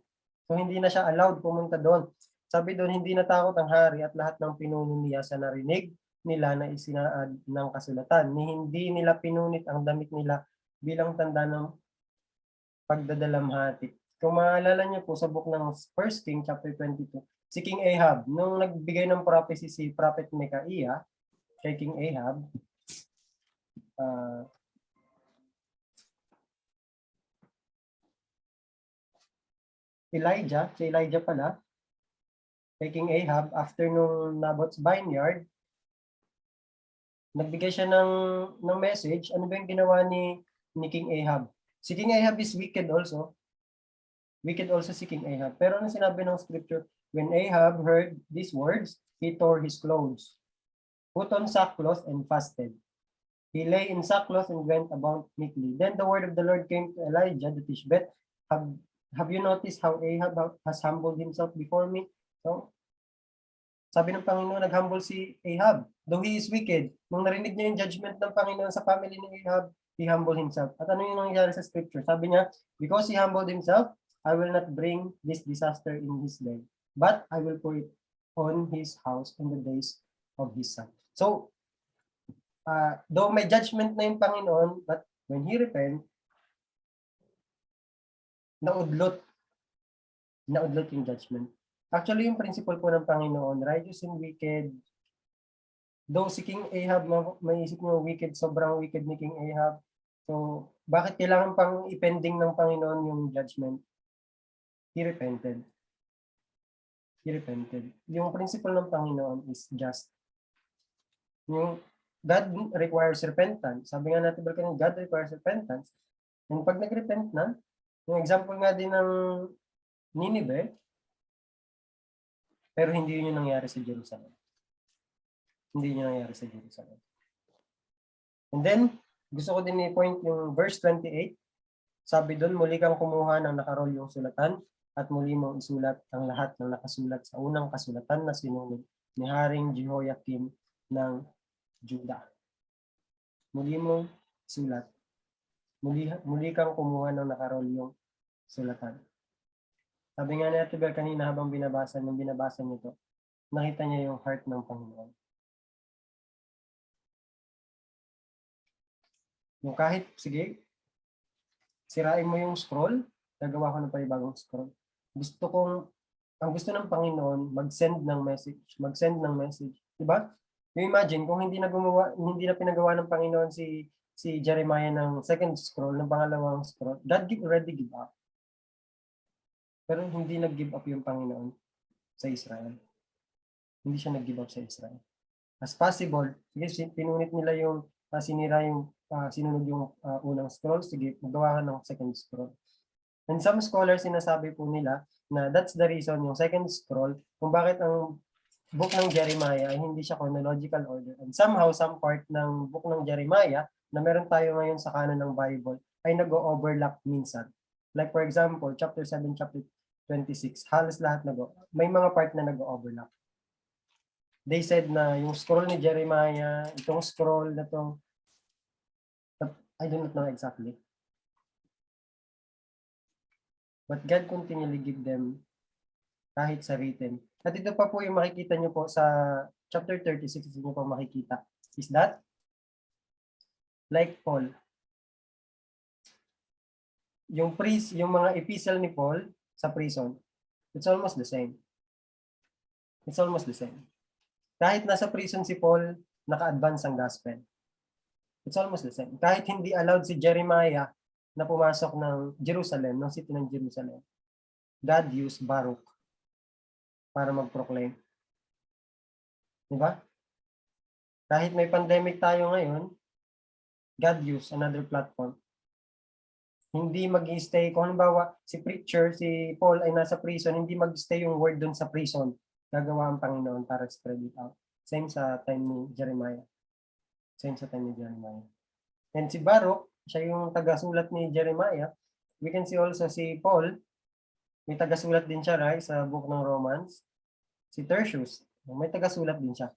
So hindi na siya allowed pumunta doon. Sabi doon, hindi natakot ang hari at lahat ng pinuno niya sa narinig nila na isinaad ng kasulatan. Hindi nila pinunit ang damit nila bilang tanda ng pagdadalamhati. Kung maalala niyo po sa book ng 1 King chapter 22, si King Ahab, nung nagbigay ng prophecy si Prophet Micaiah kay King Ahab, si Elijah pala, kay King Ahab, after nung Naboth's vineyard, nagbigay siya ng message. Ano ba yung ginawa ni King Ahab? Si King Ahab is wicked also. Wicked also si King Ahab. Pero ano sinabi ng scripture? When Ahab heard these words, he tore his clothes, put on sackcloth and fasted. He lay in sackcloth and went about meekly. Then the word of the Lord came to Elijah the Tishbite. Have you noticed how Ahab has humbled himself before me? So, sabi ng Panginoon, nag-humble si Ahab. Though he is wicked, nung narinig niya yung judgment ng Panginoon sa family ni Ahab, he humbled himself. At ano yung nangyari sa scripture? Sabi niya, because he humbled himself, I will not bring this disaster in his day, but I will pour it on his house in the days of his son. So, though may judgment na yung Panginoon, but when he repent, naudlot yung judgment. Actually, yung principle po ng Panginoon, righteous and wicked, though si King Ahab, may isip mo wicked, sobrang wicked ni King Ahab. So, bakit kailangan pang ipending ng Panginoon yung judgment? He repented. He repented. Yung principle ng Panginoon is just. Yung God requires repentance. Sabi nga natin kanina, God requires repentance. And pag nag-repent na, yung example nga din ng Nineveh, pero hindi yun yung nangyari sa Jerusalem. Hindi yun yung nangyari sa Jerusalem. And then, gusto ko din i-point yung verse 28. Sabi doon, muli kang kumuha ng nakarol yung sulatan at muli mong isulat ang lahat ng nakasulat sa unang kasulatan na sinunod ni Haring Jehoiakim ng Juda. Muli mong sulat. Muli kang kumuha ng nakarolyong sulatan. Sabi nga ni Ate Bel kanina habang binabasa niyo to, nakita niya yung heart ng Panginoon. Yung kahit, sige, sirain mo yung scroll, gagawa ko ng panibagong scroll. Ang gusto ng Panginoon, mag-send ng message. Diba? You imagine, kung hindi na pinagawa ng Panginoon si Jeremiah ng second scroll, ng pangalawang scroll, God already give up. Pero hindi nag-give up yung Panginoon sa Israel. Hindi siya nag-give up sa Israel. As possible, sige, pinunit nila yung sinunod yung unang scroll, sige, magawa ka ng second scroll. And some scholars sinasabi po nila na that's the reason yung second scroll kung bakit ang book ng Jeremiah ay hindi siya chronological order. And somehow, some part ng book ng Jeremiah na meron tayo ngayon sa canon ng Bible ay nag-overlap minsan. Like for example, chapter 7, chapter 26, halos lahat may mga part na nag-overlap. They said na yung scroll ni Jeremiah, itong scroll na to, I don't know exactly. But God continually give them kahit sa written. At ito pa po yung makikita nyo po sa chapter 36, nyo po makikita. Is that? Like Paul. Yung mga epistle ni Paul sa prison, it's almost the same. It's almost the same. Kahit nasa prison si Paul, naka-advance ang gospel. It's almost the same. Kahit hindi allowed si Jeremiah na pumasok ng Jerusalem, ng city ng Jerusalem, God used Baruch para mag-proclaim. Diba? Kahit may pandemic tayo ngayon, God used another platform. Hindi mag-stay, kung halimbawa si preacher, si Paul ay nasa prison, hindi mag-stay yung word dun sa prison. Gagawa ang Panginoon para spread it out. Same sa time ni Jeremiah. And si Baruch, siya yung tagasulat ni Jeremiah. We can see also si Paul, may tagasulat din siya, right, sa book ng Romans. Si Tertius, may tagasulat din siya.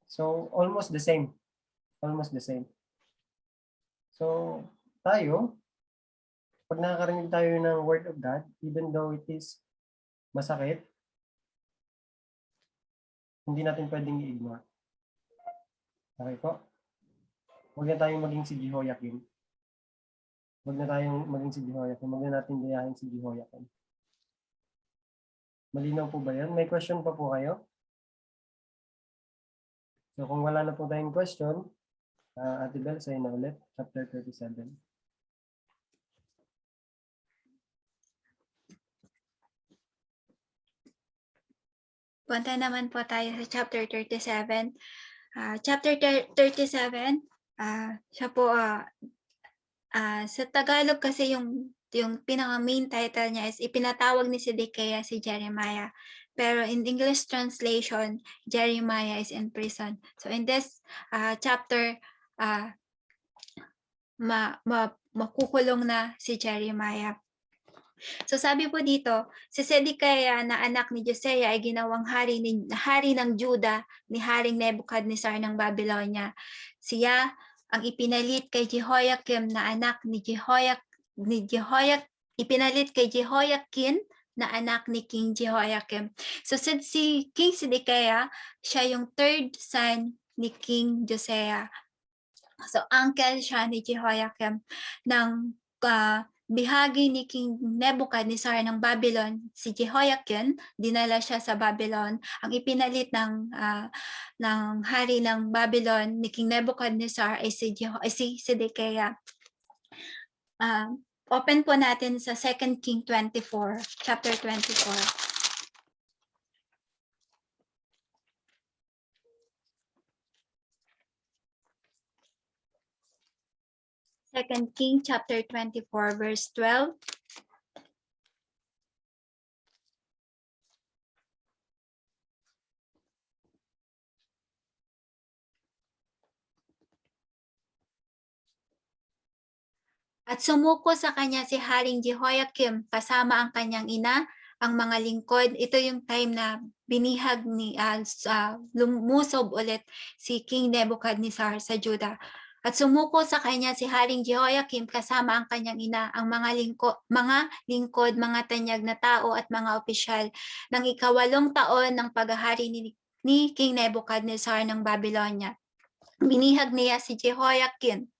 So, almost the same. So, tayo, pag nakakarinig tayo ng Word of God, even though it is masakit, hindi natin pwedeng i-ignore. Okay po? Huwag na tayong maging si Jehoiakim. Huwag na natin gayahin si Jehoiakim. Malinaw po ba yan? May question pa po kayo? So kung wala na po tayong question, Ate Bel, sa'yo na ulit, chapter 37. Punta naman po tayo sa chapter 37. Chapter 37, siya po, sa Tagalog kasi yung pinaka-main title niya is Ipinatawag ni Sedekiah si Jeremiah. Pero in English translation, Jeremiah is in prison. So in this chapter, makukulong na si Jeremiah. So sabi po dito, si Sedekiah na anak ni Josiah ay ginawang hari ng Juda ni Haring Nebuchadnezzar ng Babylonia. Siya ang ipinalit kay Jehoiakim na anak ni ipinalit kay Jehoiakim na anak ni King Jehoiakim. So si King Sedekiah, siya yung third son ni King Josiah. So uncle siya ni Jehoiakim ng bihagi ni King Nebuchadnezzar ng Babylon, si Jehoiakim, dinala siya sa Babylon. Ang ipinalit ng hari ng Babylon ni King Nebuchadnezzar ay si Sedekiah. Open po natin sa 2 King 24, chapter 24. 2 King chapter 24 verse 12. At sumuko sa kanya si Haring Jehoiakim kasama ang kanyang ina, ang mga lingkod. Ito yung time na binihag ni lumusob ulit si King Nebuchadnezzar sa Juda. At sumuko sa kanya si Haring Jehoiakim kasama ang kanyang ina, ang mga lingkod, mga tanyag na tao at mga opisyal ng ika-8 taon ng paghahari ni King Nebuchadnezzar ng Babylonia. Binihag niya si Jehoiakim.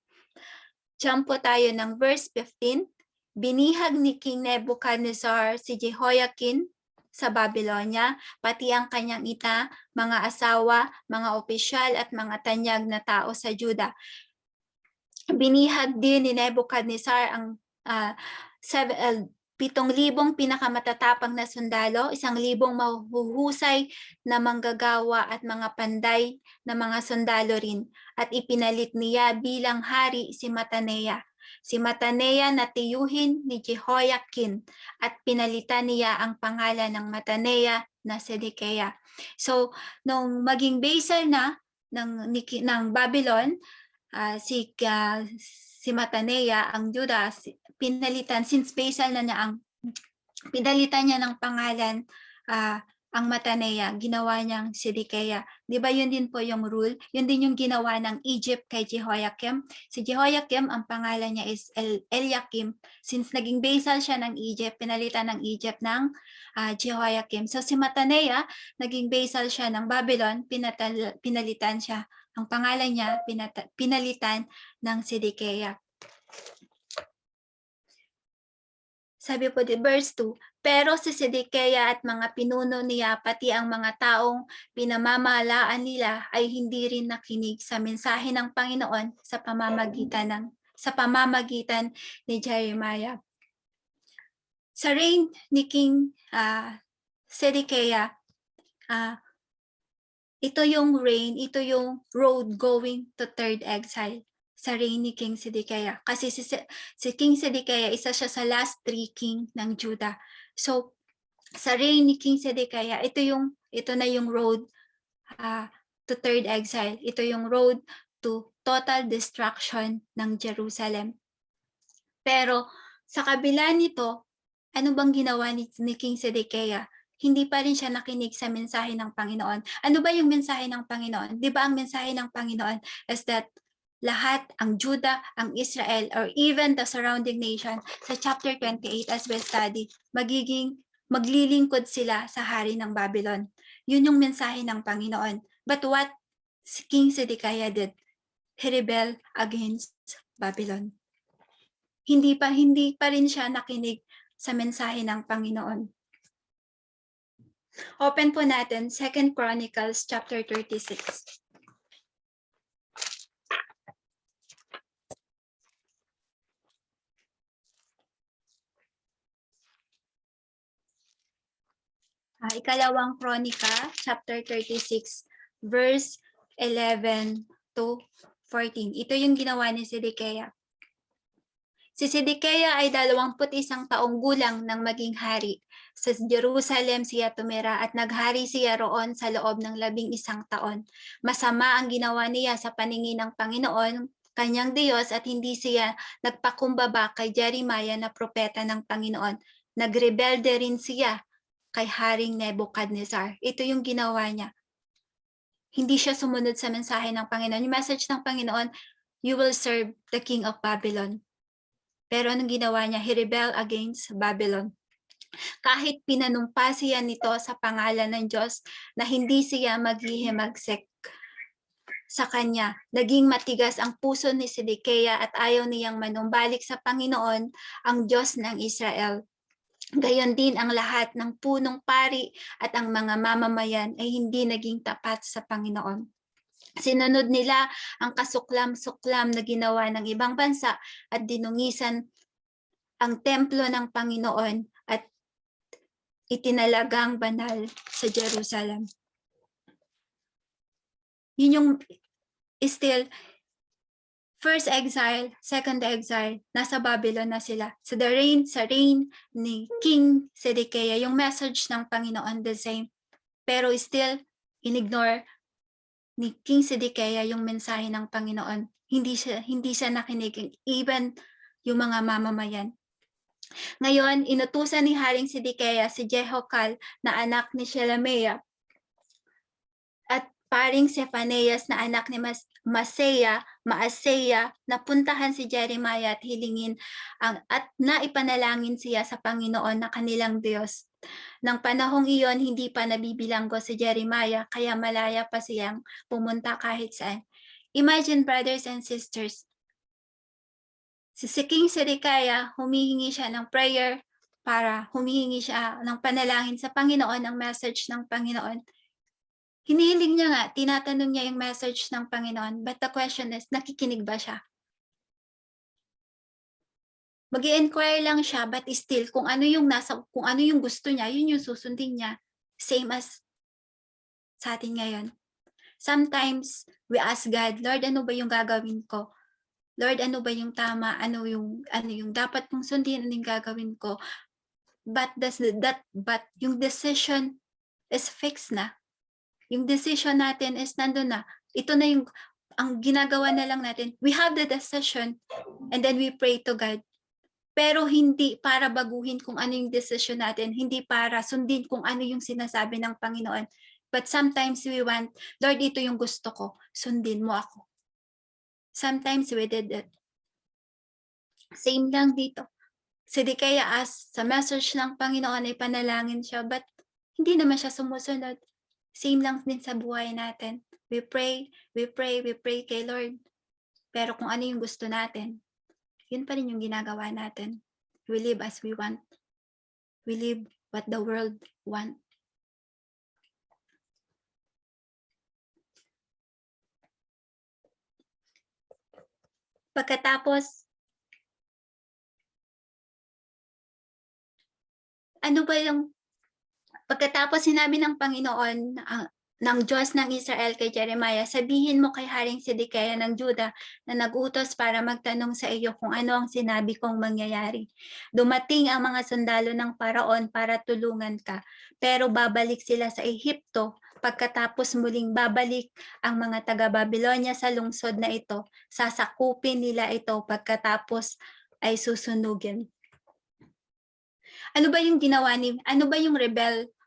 Jump po tayo ng verse 15. Binihag ni King Nebuchadnezzar si Jehoiakim sa Babylonia, pati ang kanyang ina, mga asawa, mga opisyal at mga tanyag na tao sa Juda. Binihag din ni Nebuchadnezzar ang 7,000 pinakamatatapang na sundalo, 1,000 mahuhusay na manggagawa at mga panday na mga sundalo rin. At ipinalit niya bilang hari si Mataneya. Si Mataneya na tiyuhin ni Jehoiakim at pinalitan niya ang pangalan ng Mataneya na Sedekiah. So, nung maging basal na ng Babylon, si Mataneya, ang Juda, pinalitan, since basal na niya pinalitan niya ng pangalan ang Mataneya, ginawa niyang Sedekiah. Di ba yun din po yung rule? Yun din yung ginawa ng Egypt kay Jehoiakim. Si Jehoiakim, ang pangalan niya is Eliakim. Since naging basal siya ng Egypt, pinalitan ng Egypt ng Jehoiakim. So si Mataneya, naging basal siya ng Babylon, pinalitan siya. Ang pangalan niya, pinalitan ng Sedekiah. Sabi po di verse 2, pero si Sedekiah at mga pinuno niya, pati ang mga taong pinamamahalaan nila ay hindi rin nakinig sa mensahe ng Panginoon sa pamamagitan ni Jeremiah. Sa reign ni King Sedekiah, ito yung road going to third exile sa reign ni King Sedekiah. Kasi si King Sedekiah, isa siya sa last 3 king ng Judah. So, sa reign ni King Sedekiah, ito na yung road to third exile. Ito yung road to total destruction ng Jerusalem. Pero, sa kabila nito, ano bang ginawa ni King Sedekiah? Hindi pa rin siya nakinig sa mensahe ng Panginoon. Ano ba yung mensahe ng Panginoon? Di ba ang mensahe ng Panginoon is that lahat, ang Judah, ang Israel, or even the surrounding nation, sa chapter 28 as we study, maglilingkod sila sa hari ng Babylon. Yun yung mensahe ng Panginoon. But what King Sedekiah did? He rebelled against Babylon. Hindi pa rin siya nakinig sa mensahe ng Panginoon. Open po natin 2 Chronicles chapter 36. Ikalawang Kronika, chapter 36, verse 11 to 14. Ito yung ginawa ni Sedekiah. Si Sedekiah ay 21 taong gulang nang maging hari. Sa Jerusalem siya tumira at naghari siya roon sa loob ng 11 taon. Masama ang ginawa niya sa paningin ng Panginoon, kanyang Diyos, at hindi siya nagpakumbaba kay Jeremiah na propeta ng Panginoon. Nagrebelde rin siya kay Haring Nebuchadnezzar. Ito yung ginawa niya. Hindi siya sumunod sa mensahe ng Panginoon. Yung message ng Panginoon, you will serve the king of Babylon. Pero anong ginawa niya? He rebelled against Babylon. Kahit pinanumpa siya nito sa pangalan ng Diyos na hindi siya maghihimagsik sa kanya, naging matigas ang puso ni Sedekiah at ayaw niyang manumbalik sa Panginoon, ang Diyos ng Israel. Gayon din ang lahat ng punong pari at ang mga mamamayan ay hindi naging tapat sa Panginoon. Sinunod nila ang kasuklam-suklam na ginawa ng ibang bansa at dinungisan ang templo ng Panginoon at itinalagang banal sa Jerusalem. Yun yung still first exile, second exile, nasa Babylon na sila. Sa reign ni King Sedekiah, yung message ng Panginoon the same. Pero still, inignore ni King Sedekiah yung mensahe ng Panginoon. Hindi siya nakinig, even yung mga mamamayan. Ngayon, inutusan ni Haring Sidikeya si Jehokal na anak ni Shelemia at paring Sephaneas na anak ni Maaseya na puntahan si Jeremiah at hilingin at naipanalangin siya sa Panginoon na kanilang Diyos. Nang panahong iyon, hindi pa nabibilanggo si Jeremiah, kaya malaya pa siyang pumunta kahit saan. Imagine, brothers and sisters, si King Zedekiah, humihingi siya ng prayer humihingi siya ng panalangin sa Panginoon, ng message ng Panginoon. Hinihiling niya nga, tinatanong niya yung message ng Panginoon, but the question is, nakikinig ba siya? Mag-i-inquire lang siya, but still, kung ano yung gusto niya, yun yung susundin niya. Same as sa atin ngayon. Sometimes, we ask God, Lord, ano ba yung gagawin ko? Lord, ano ba yung tama? Ano yung dapat kong sundin? Ano yung gagawin ko? But yung decision is fixed na. Yung decision natin is nandun na. Ito na ang ginagawa na lang natin. We have the decision and then we pray to God. Pero hindi para baguhin kung ano yung decision natin. Hindi para sundin kung ano yung sinasabi ng Panginoon. But sometimes we want, Lord, ito yung gusto ko. Sundin mo ako. Sometimes we did it. Same lang dito. Zedekiah sa message ng Panginoon ay panalangin siya, but hindi naman siya sumusunod. Same lang din sa buhay natin. We pray kay Lord. Pero kung ano yung gusto natin, yun pa rin yung ginagawa natin. We live as we want. We live what the world want. Pagkatapos sinabi ng Panginoon ng Diyos ng Israel kay Jeremiah, sabihin mo kay Haring Zedekiah ng Juda na nag-utos para magtanong sa iyo kung ano ang sinabi kong mangyayari. Dumating ang mga sundalo ng Paraon para tulungan ka, pero babalik sila sa Ehipto. Pagkatapos muling babalik ang mga taga-Babylonia sa lungsod na ito, sasakupin nila ito pagkatapos ay susunugin. Ano ba yung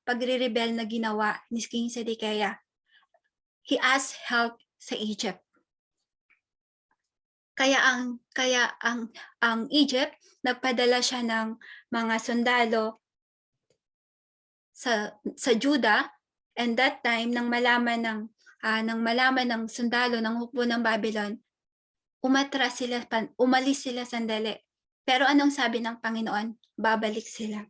pagre-rebel na ginawa ni King Zedekiah? He asked help sa Egypt. Kaya ang Egypt, nagpadala siya ng mga sundalo sa Judah, and that time nang malaman ng sundalo ng hukbo ng Babylon, umalis sila sandali. Pero anong sabi ng Panginoon? Babalik sila.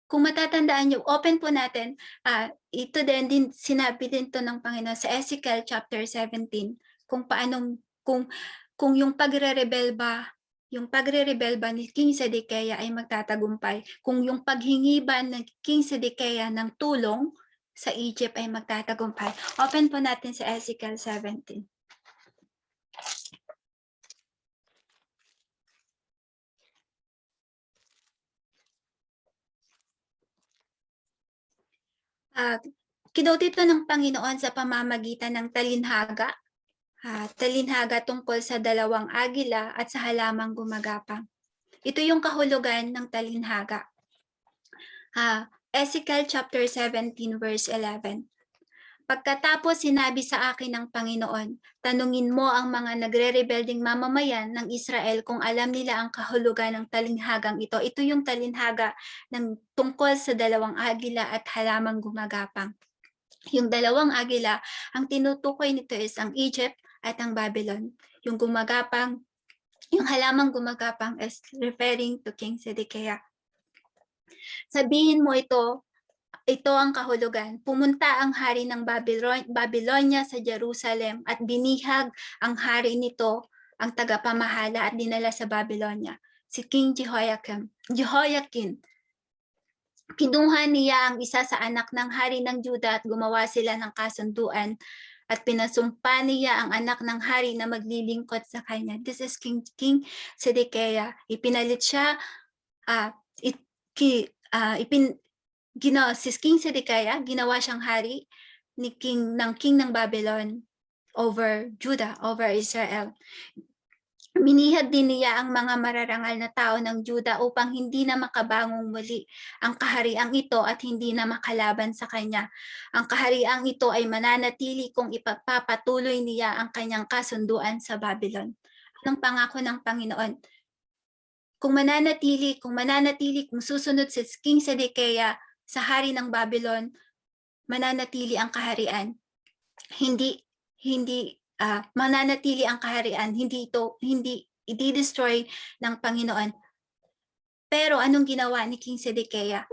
Kung matatandaan niyo, open po natin, ito din sinabi din to ng Panginoon sa Ezekiel chapter 17, kung yung pagre-rebel ba ni King Zedekiah ay magtatagumpay, kung yung paghingi ba ng King Zedekiah ng tulong sa Egypt ay magtatagumpay. Open po natin sa Ezekiel 17. Kinote ito ng Panginoon sa pamamagitan ng talinhaga. Talinhaga tungkol sa dalawang agila at sa halamang gumagapang. Ito yung kahulugan ng talinhaga. Ezekiel chapter 17 verse 11. Pagkatapos sinabi sa akin ng Panginoon, tanungin mo ang mga nagre-rebelding mamamayan ng Israel kung alam nila ang kahulugan ng talinhagang ito. Ito yung talinhaga ng tungkol sa dalawang agila at halamang gumagapang. Yung dalawang agila, ang tinutukoy nito is ang Egypt at ang Babylon. Yung halamang gumagapang is referring to King Zedekiah. Sabihin mo ito ang kahulugan. Pumunta ang hari ng Babylonia sa Jerusalem at binihag ang hari nito, ang tagapamahala, at dinala sa Babylonia, si King Jehoiakim. Kinuha niya ang isa sa anak ng hari ng Juda at gumawa sila ng kasunduan at pinasumpa niya ang anak ng hari na maglilingkod sa kanya. This is King Zedekiah. Ipinalit siya, si King Zedekiah, ginawa siyang hari ng king ng Babylon over Judah, over Israel. Minihag din niya ang mga mararangal na tao ng Juda upang hindi na makabangong muli ang kahariang ito at hindi na makalaban sa kanya. Ang kahariang ito ay mananatili kung ipagpapatuloy niya ang kanyang kasunduan sa Babylon. Anong pangako ng Panginoon? Kung susunod si King Sedekiah sa hari ng Babylon, mananatili ang kaharian. Mananatili ang kaharian, hindi i-destroy ng Panginoon. Pero anong ginawa ni King Sedekiah?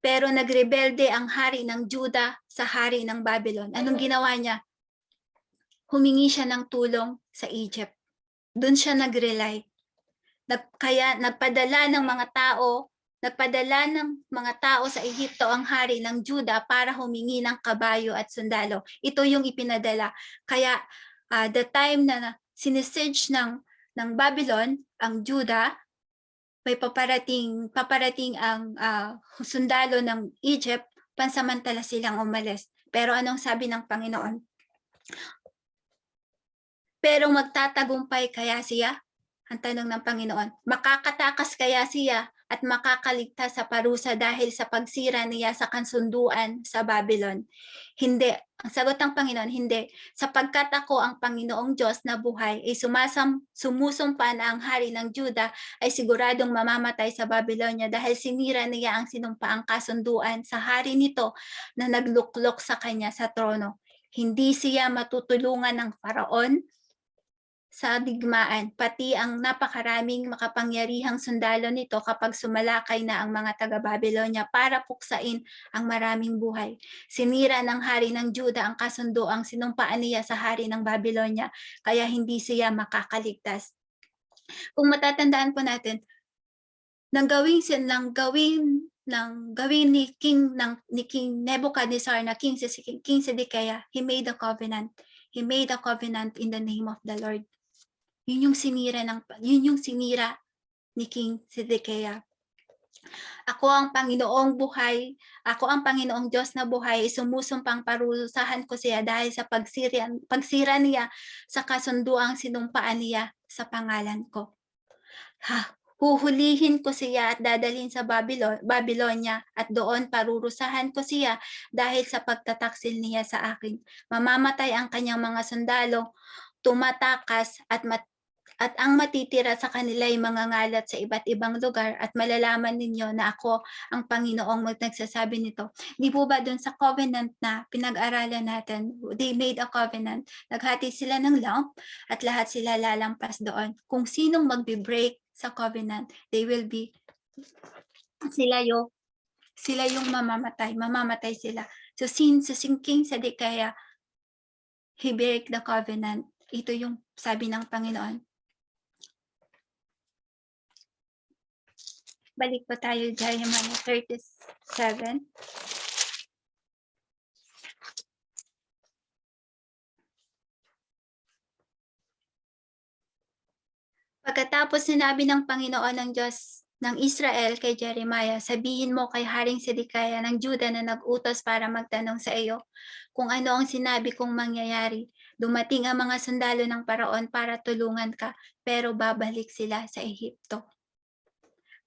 Pero nagrebelde ang hari ng Juda sa hari ng Babylon. Anong ginawa niya? Humingi siya ng tulong sa Egypt. Doon siya nag-rely. Kaya nagpadala ng mga tao sa Ehipto ang hari ng Juda para humingi ng kabayo at sundalo. Ito yung ipinadala. Kaya the time na sinisiege ng Babylon ang Juda, may paparating ang sundalo ng Egypt, pansamantala silang umalis. Pero anong sabi ng Panginoon? Pero magtatagumpay kaya siya? Ang tanong ng Panginoon, makakatakas kaya siya at makakaligtas sa parusa dahil sa pagsira niya sa kasunduan sa Babylon? Hindi. Ang sagot ng Panginoon, hindi. Sapagkat ako ang Panginoong Diyos na buhay, ay sumusumpa na ang hari ng Juda ay siguradong mamamatay sa Babylonia dahil sinira niya ang sinumpaang kasunduan sa hari nito na nagluklok sa kanya sa trono. Hindi siya matutulungan ng Faraon sa digmaan, pati ang napakaraming makapangyarihang sundalo nito kapag sumalakay na ang mga taga-Babylonia para puksain ang maraming buhay. Sinira ng hari ng Juda ang kasunduang sinumpaan niya sa hari ng Babylonia, kaya hindi siya makakaligtas. Kung matatandaan po natin, nang gawin ni King Nebuchadnezzar na King Sedekiah, he made a covenant. He made a covenant in the name of the Lord. Yun yung sinira ni King Sedekiah. Ako ang Panginoong Diyos na buhay, sumusumpang parusahan ko siya dahil sa pagsira niya sa kasunduang sinumpaan niya sa pangalan ko. Huhulihin ko siya at dadalhin sa Babylonia at doon parurusahan ko siya dahil sa pagtataksil niya sa akin. Mamamatay ang kanyang mga sundalo, tumatakas at ang matitira sa kanila ay mangangalat sa iba't ibang lugar at malalaman ninyo na ako ang Panginoong nagsasabi nito. Di po ba dun sa covenant na pinag-aralan natin, they made a covenant, naghati sila ng lamp at lahat sila lalampas doon. Kung sinong magbe-break sa covenant, sila yung mamamatay sila. So since King Sedekiah, he break the covenant. Ito yung sabi ng Panginoon. Balik po tayo Jeremiah 37. Pagkatapos sinabi ng Panginoon ng Diyos ng Israel kay Jeremiah, sabihin mo kay Haring Sedekiah ng Juda na nag-utos para magtanong sa iyo kung ano ang sinabi kong mangyayari. Dumating ang mga sundalo ng Paraon para tulungan ka, pero babalik sila sa Ehipto.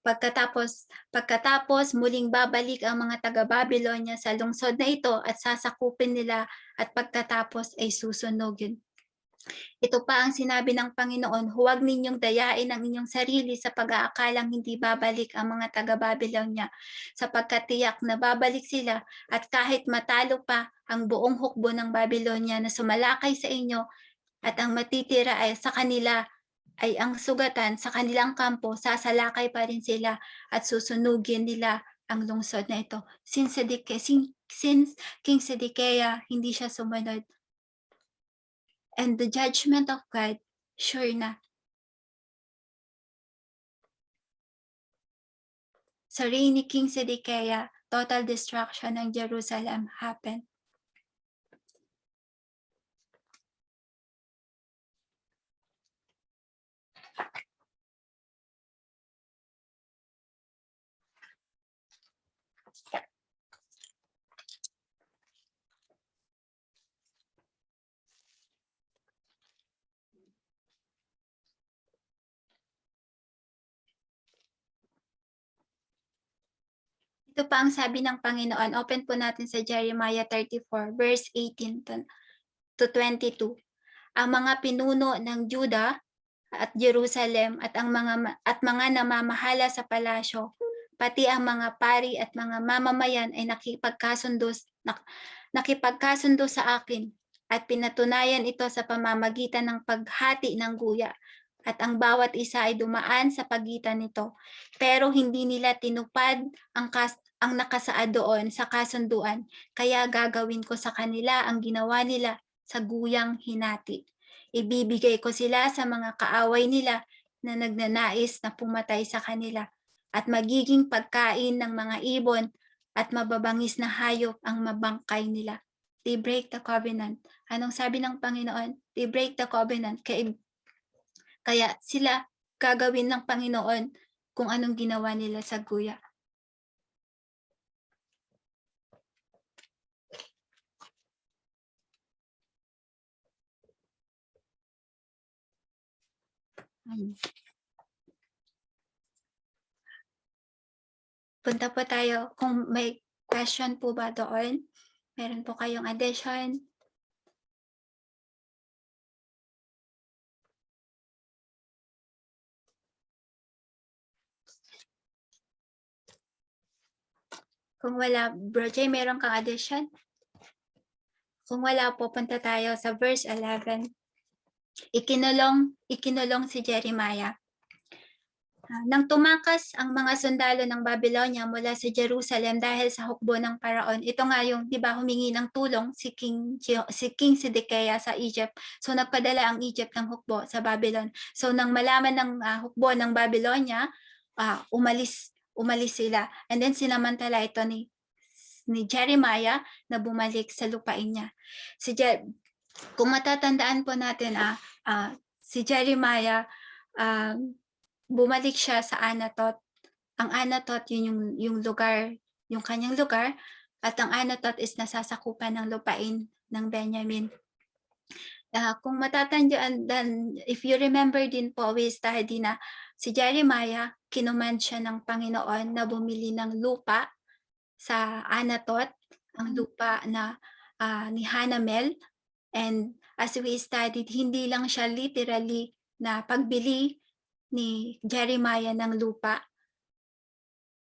Pagkatapos muling babalik ang mga taga-Babylonia sa lungsod na ito at sasakupin nila at pagkatapos ay susunugin. Ito pa ang sinabi ng Panginoon, huwag ninyong dayain ang inyong sarili sa pag-aakalang hindi babalik ang mga taga-Babylonia, sapagkat tiyak na babalik sila at kahit matalo pa ang buong hukbo ng Babylonia na sumalakay sa inyo at ang matitira ay sa kanila ay ang sugatan sa kanilang kampo, sasalakay pa rin sila at susunugin nila ang lungsod na ito. Since King Sedekiah hindi siya sumunod, and the judgment of God, sure na. Sa reign ni King Sedekiah, total destruction ng Jerusalem happened. Ito pa ang sabi ng Panginoon. Open po natin sa Jeremiah 34 verse 18 to 22. Ang mga pinuno ng Juda at Jerusalem at mga namamahala sa palasyo, pati ang mga pari at mga mamamayan ay nakipagkasundo sa akin at pinatunayan ito sa pamamagitan ng paghati ng guya, at ang bawat isa ay dumaan sa pagitan nito, pero hindi nila tinupad ang nakasaad doon sa kasunduan, kaya gagawin ko sa kanila ang ginawa nila sa guyang hinati. Ibibigay ko sila sa mga kaaway nila na nagnanais na pumatay sa kanila, at magiging pagkain ng mga ibon at mababangis na hayop ang mabangkay nila. They break the covenant. Anong sabi ng Panginoon? They break the covenant. Kaya sila gagawin ng Panginoon kung anong ginawa nila sa guya. Punta po tayo kung may question po ba doon. Meron po kayong addition. Kung wala, Bro Jay, meron kang addition? Kung wala po, punta tayo sa verse 11. Ikinulong si Jeremiah. Nang tumakas ang mga sundalo ng Babylonia mula sa Jerusalem dahil sa hukbo ng Paraon. Ito nga yung, di ba, humingi ng tulong si King Zedekiah sa Egypt. So nagpadala ang Egypt ng hukbo sa Babylon. So nang malaman ng hukbo ng Babylonia, umalis sila. And then sinamantala ito ni Jeremiah na bumalik sa lupain niya. Kung matatandaan po natin, si Jeremiah, bumalik siya sa Anatot. Ang Anatot, yun yung lugar, yung kanyang lugar, at ang Anatot is nasasakupan ng lupain ng Benjamin. Kung matatandaan, if you remember din po, we study na si Jeremiah, kinuman siya ng Panginoon na bumili ng lupa sa Anatot, ang lupa na ni Hanamel. And as we studied, hindi lang siya literally na pagbili ni Jeremiah ng lupa,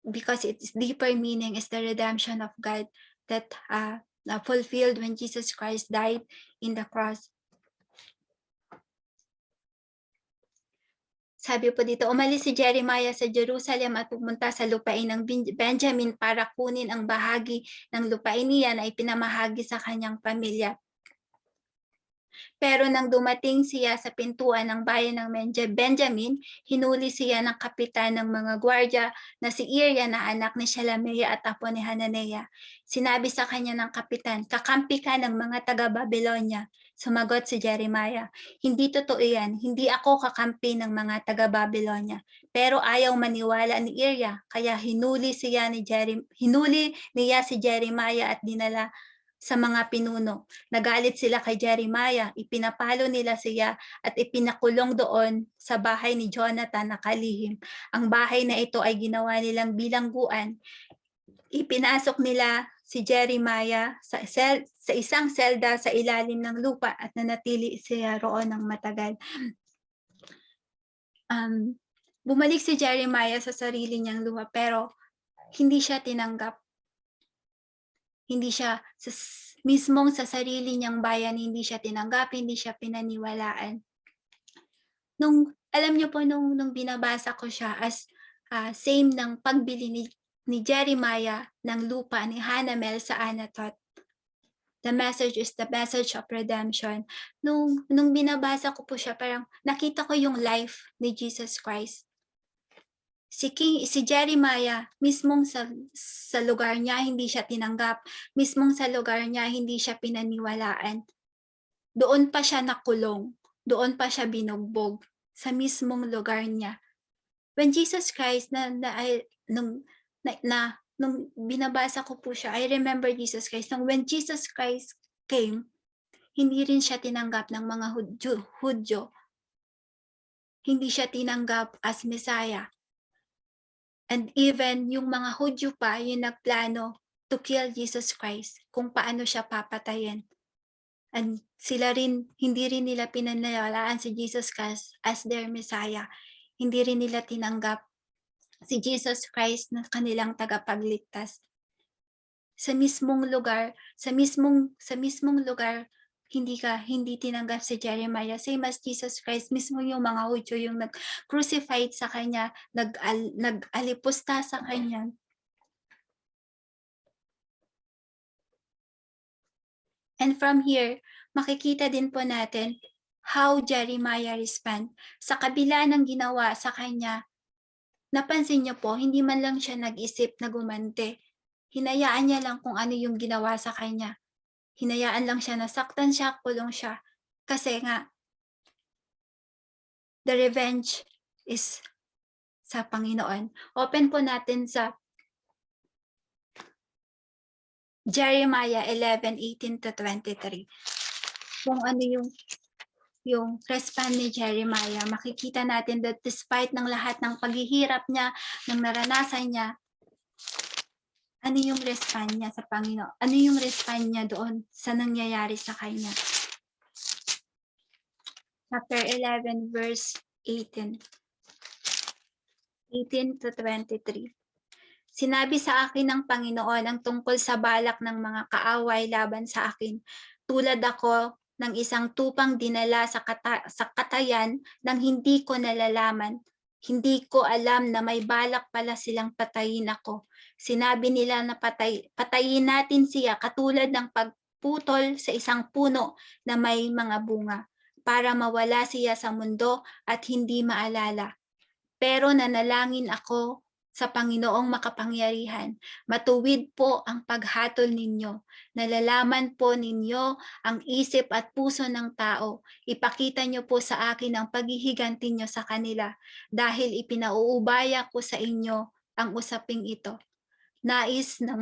because its deeper meaning is the redemption of God that fulfilled when Jesus Christ died in the cross. Sabi po dito, umalis si Jeremiah sa Jerusalem at pumunta sa lupain ng Benjamin para kunin ang bahagi ng lupain niya na ipinamahagi sa kanyang pamilya. Pero nang dumating siya sa pintuan ng bayan ng Benjamin, hinuli siya ng kapitan ng mga gwardya na si Ira na anak ni Shelemia at apo ni Hananiah. Sinabi sa kanya ng kapitan, kakampi ka ng mga taga-Babylonia. Sumagot si Jeremiah, hindi totoo yan, hindi ako kakampi ng mga taga-Babylonia. Pero ayaw maniwala ni Ira, kaya hinuli niya si Jeremiah at dinala sa mga pinuno. Nagalit sila kay Jeremiah, ipinapalo nila siya at ipinakulong doon sa bahay ni Jonathan na kalihim. Ang bahay na ito ay ginawa nilang bilangguan. Ipinasok nila si Jeremiah sa isang selda sa ilalim ng lupa at nanatili siya roon ng matagal. Bumalik si Jeremiah sa sarili niyang lupa, pero hindi siya tinanggap. Hindi siya mismong sa sarili niyang bayan, hindi siya tinanggap, hindi siya pinaniwalaan. Alam niyo po, nung binabasa ko siya as same ng pagbili ni Jeremiah ng lupa ni Hanamel sa Anatot. The message is the message of redemption. Nung binabasa ko po siya, parang nakita ko yung life ni Jesus Christ. Si Jeremiah, mismong sa lugar niya, hindi siya tinanggap. Mismong sa lugar niya, hindi siya pinaniwalaan. Doon pa siya nakulong. Doon pa siya binugbog sa mismong lugar niya. When Jesus Christ, nung binabasa ko po siya, I remember Jesus Christ. When Jesus Christ came, hindi rin siya tinanggap ng mga Hudyo. Hindi siya tinanggap as Messiah. And even yung mga Hudyo pa, yung nagplano to kill Jesus Christ, kung paano siya papatayin. And sila rin, hindi rin nila pinaniwalaan si Jesus Christ as their Messiah. Hindi rin nila tinanggap si Jesus Christ na kanilang tagapagligtas. Sa mismong lugar, sa mismong lugar, hindi tinanggap si Jeremiah, same as Jesus Christ, mismo yung mga Hudyo yung nag-crucified sa kanya, nag-alipusta sa kanya. And from here, makikita din po natin how Jeremiah respond. Sa kabila ng ginawa sa kanya, napansin niyo po, hindi man lang siya nag-isip na gumante. Hinayaan niya lang kung ano yung ginawa sa kanya. Hinayaan lang siya, nasaktan siya, kulong siya. Kasi nga, the revenge is sa Panginoon. Open po natin sa Jeremiah 11:18-23. Kung ano yung response ni Jeremiah, makikita natin that despite ng lahat ng paghihirap niya, ng naranasan niya, ano yung response niya sa Panginoon? Ano yung response niya doon sa nangyayari sa kanya? Chapter 11, verse 18. 18-23. Sinabi sa akin ng Panginoon ang tungkol sa balak ng mga kaaway laban sa akin. Tulad ako ng isang tupang dinala sa katayan nang hindi ko nalalaman. Hindi ko alam na may balak pala silang patayin ako. Sinabi nila na patayin natin siya katulad ng pagputol sa isang puno na may mga bunga para mawala siya sa mundo at hindi maalala. Pero nanalangin ako sa Panginoong makapangyarihan. Matuwid po ang paghatol ninyo. Nalalaman po ninyo ang isip at puso ng tao. Ipakita nyo po sa akin ang paghihiganti nyo sa kanila dahil ipinauubaya ko sa inyo ang usaping ito. Nais ng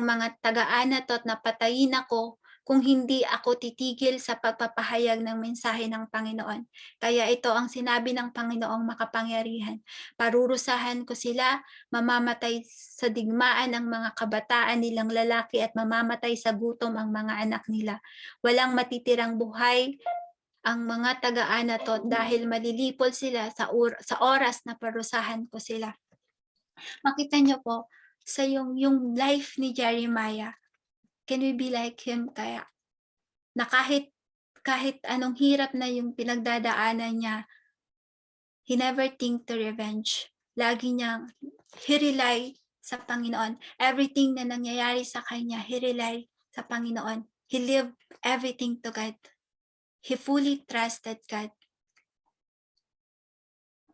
mga taga-anatot na patayin ako kung hindi ako titigil sa pagpapahayag ng mensahe ng Panginoon. Kaya ito ang sinabi ng Panginoong makapangyarihan. Parurusahan ko sila, mamamatay sa digmaan ang mga kabataan nilang lalaki at mamamatay sa gutom ang mga anak nila. Walang matitirang buhay ang mga taga-anatot dahil malilipol sila sa oras na parusahan ko sila. Makita niyo po, sa yung life ni Jeremiah, can we be like him? Kaya na kahit anong hirap na yung pinagdadaanan niya, he never think to revenge. Lagi niyang he rely sa Panginoon. Everything na nangyayari sa kanya, he rely sa Panginoon. He lived everything to God. He fully trusted God.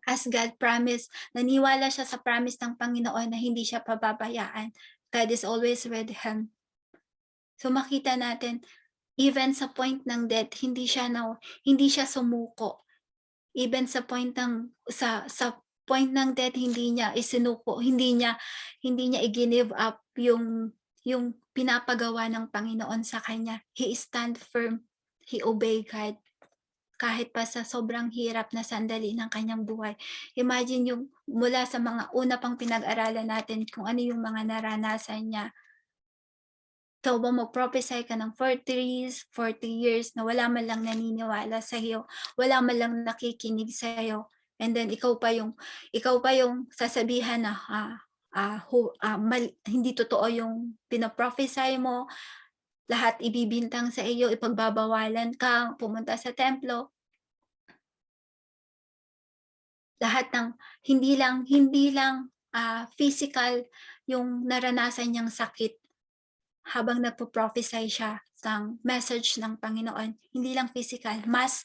As God promised, naniwala siya sa promise ng Panginoon na hindi siya pababayaan. God is always with him. So makita natin, even sa point ng death, hindi siya sumuko. Even sa point ng death, hindi niya isinuko, hindi niya i-give up yung pinapagawa ng Panginoon sa kanya. He stand firm. He obey God. Kahit pa sa sobrang hirap na sandali ng kanyang buhay. Imagine yung mula sa mga una pang pinag-aralan natin kung ano yung mga naranasan niya. Ikaw ba mag-prophesy ka ng 40 years na wala man lang naniniwala sa iyo, wala man lang nakikinig sa iyo, and then ikaw pa yung sasabihan na hindi totoo yung pinaprophesy mo, lahat ibibintang sa iyo, ipagbabawalan ka pumunta sa templo. Lahat ng hindi lang physical yung naranasan niyang sakit habang nagpo-prophesy siya ng message ng Panginoon, hindi lang physical, mas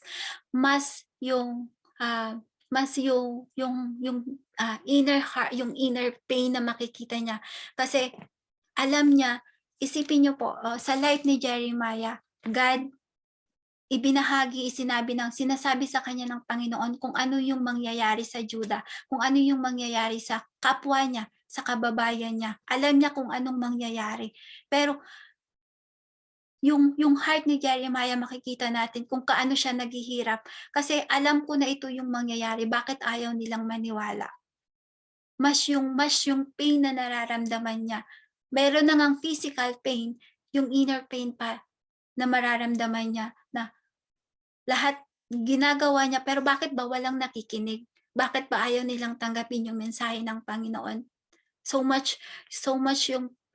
yung inner heart, yung inner pain na makikita niya. Kasi alam niya, isipin niyo po, sa life ni Jeremiah, God sinasabi sa kanya ng Panginoon kung ano yung mangyayari sa Juda, kung ano yung mangyayari sa kapwa niya, sa kababayan niya. Alam niya kung anong mangyayari. Pero yung heart ni Jeremiah makikita natin kung kaano siya naghihirap. Kasi alam ko na ito yung mangyayari, bakit ayaw nilang maniwala. Mas yung pain na nararamdaman niya. Meron na ngang physical pain, yung inner pain pa na mararamdaman niya na lahat ginagawa niya pero bakit ba walang nakikinig? Bakit ba ayaw nilang tanggapin yung mensahe ng Panginoon? So much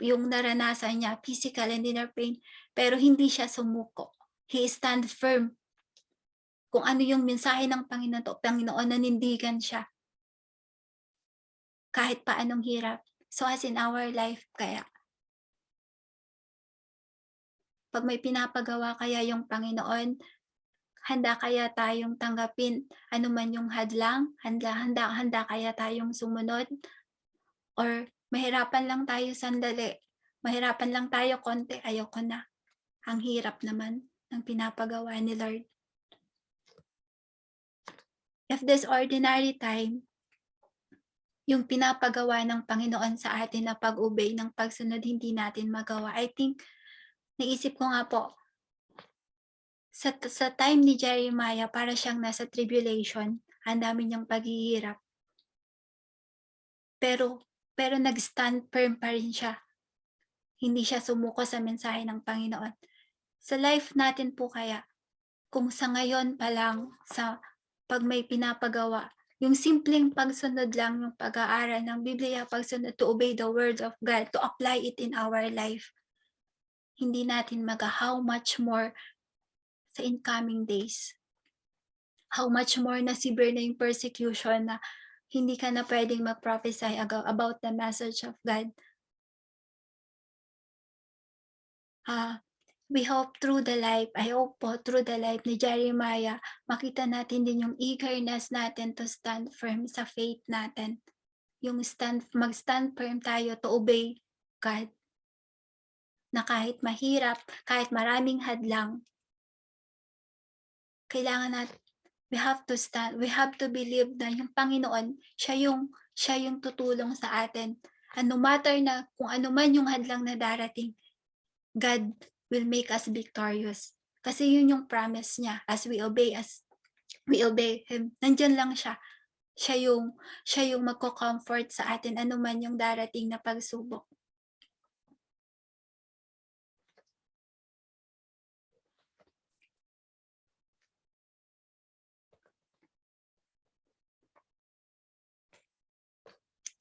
yung naranasan niya, physical and inner pain, pero hindi siya sumuko. He stand firm. Kung ano yung mensahe ng Panginoon, nanindigan siya. Kahit pa anong hirap. So as in our life kaya, pag may pinapagawa kaya yung Panginoon, handa kaya tayong tanggapin anuman yung hadlang? Handa kaya tayong sumunod? Or mahirapan lang tayo sandali, mahirapan lang tayo konti, ayoko na. Ang hirap naman ng pinapagawa ni Lord. If this ordinary time, yung pinapagawa ng Panginoon sa atin na pag-obey ng pagsunod hindi natin magawa, I think, naisip ko nga po, sa time ni Jeremiah, para siyang nasa tribulation, ang dami niyang paghihirap. Pero nag-stand firm pa rin siya. Hindi siya sumuko sa mensahe ng Panginoon. Sa life natin po kaya, kung sa ngayon pa lang, sa pag may pinapagawa, yung simpleng pagsunod lang, yung pag-aaral ng Biblia, pagsunod to obey the word of God, to apply it in our life, hindi natin how much more sa incoming days. How much more na severe na yung persecution na hindi ka na pwedeng mag-prophesy about the message of God. We hope I hope po through the life ni Jeremiah, makita natin din yung eagerness natin to stand firm sa faith natin. Yung mag-stand firm tayo to obey God. Na kahit mahirap, kahit maraming hadlang, kailangan natin, we have to believe na yung Panginoon, siya yung tutulong sa atin. And no matter na kung ano man yung hadlang na darating, God will make us victorious. Kasi yun yung promise niya, as we obey Him. Nandyan lang siya. Siya yung magko-comfort sa atin anuman yung darating na pagsubok.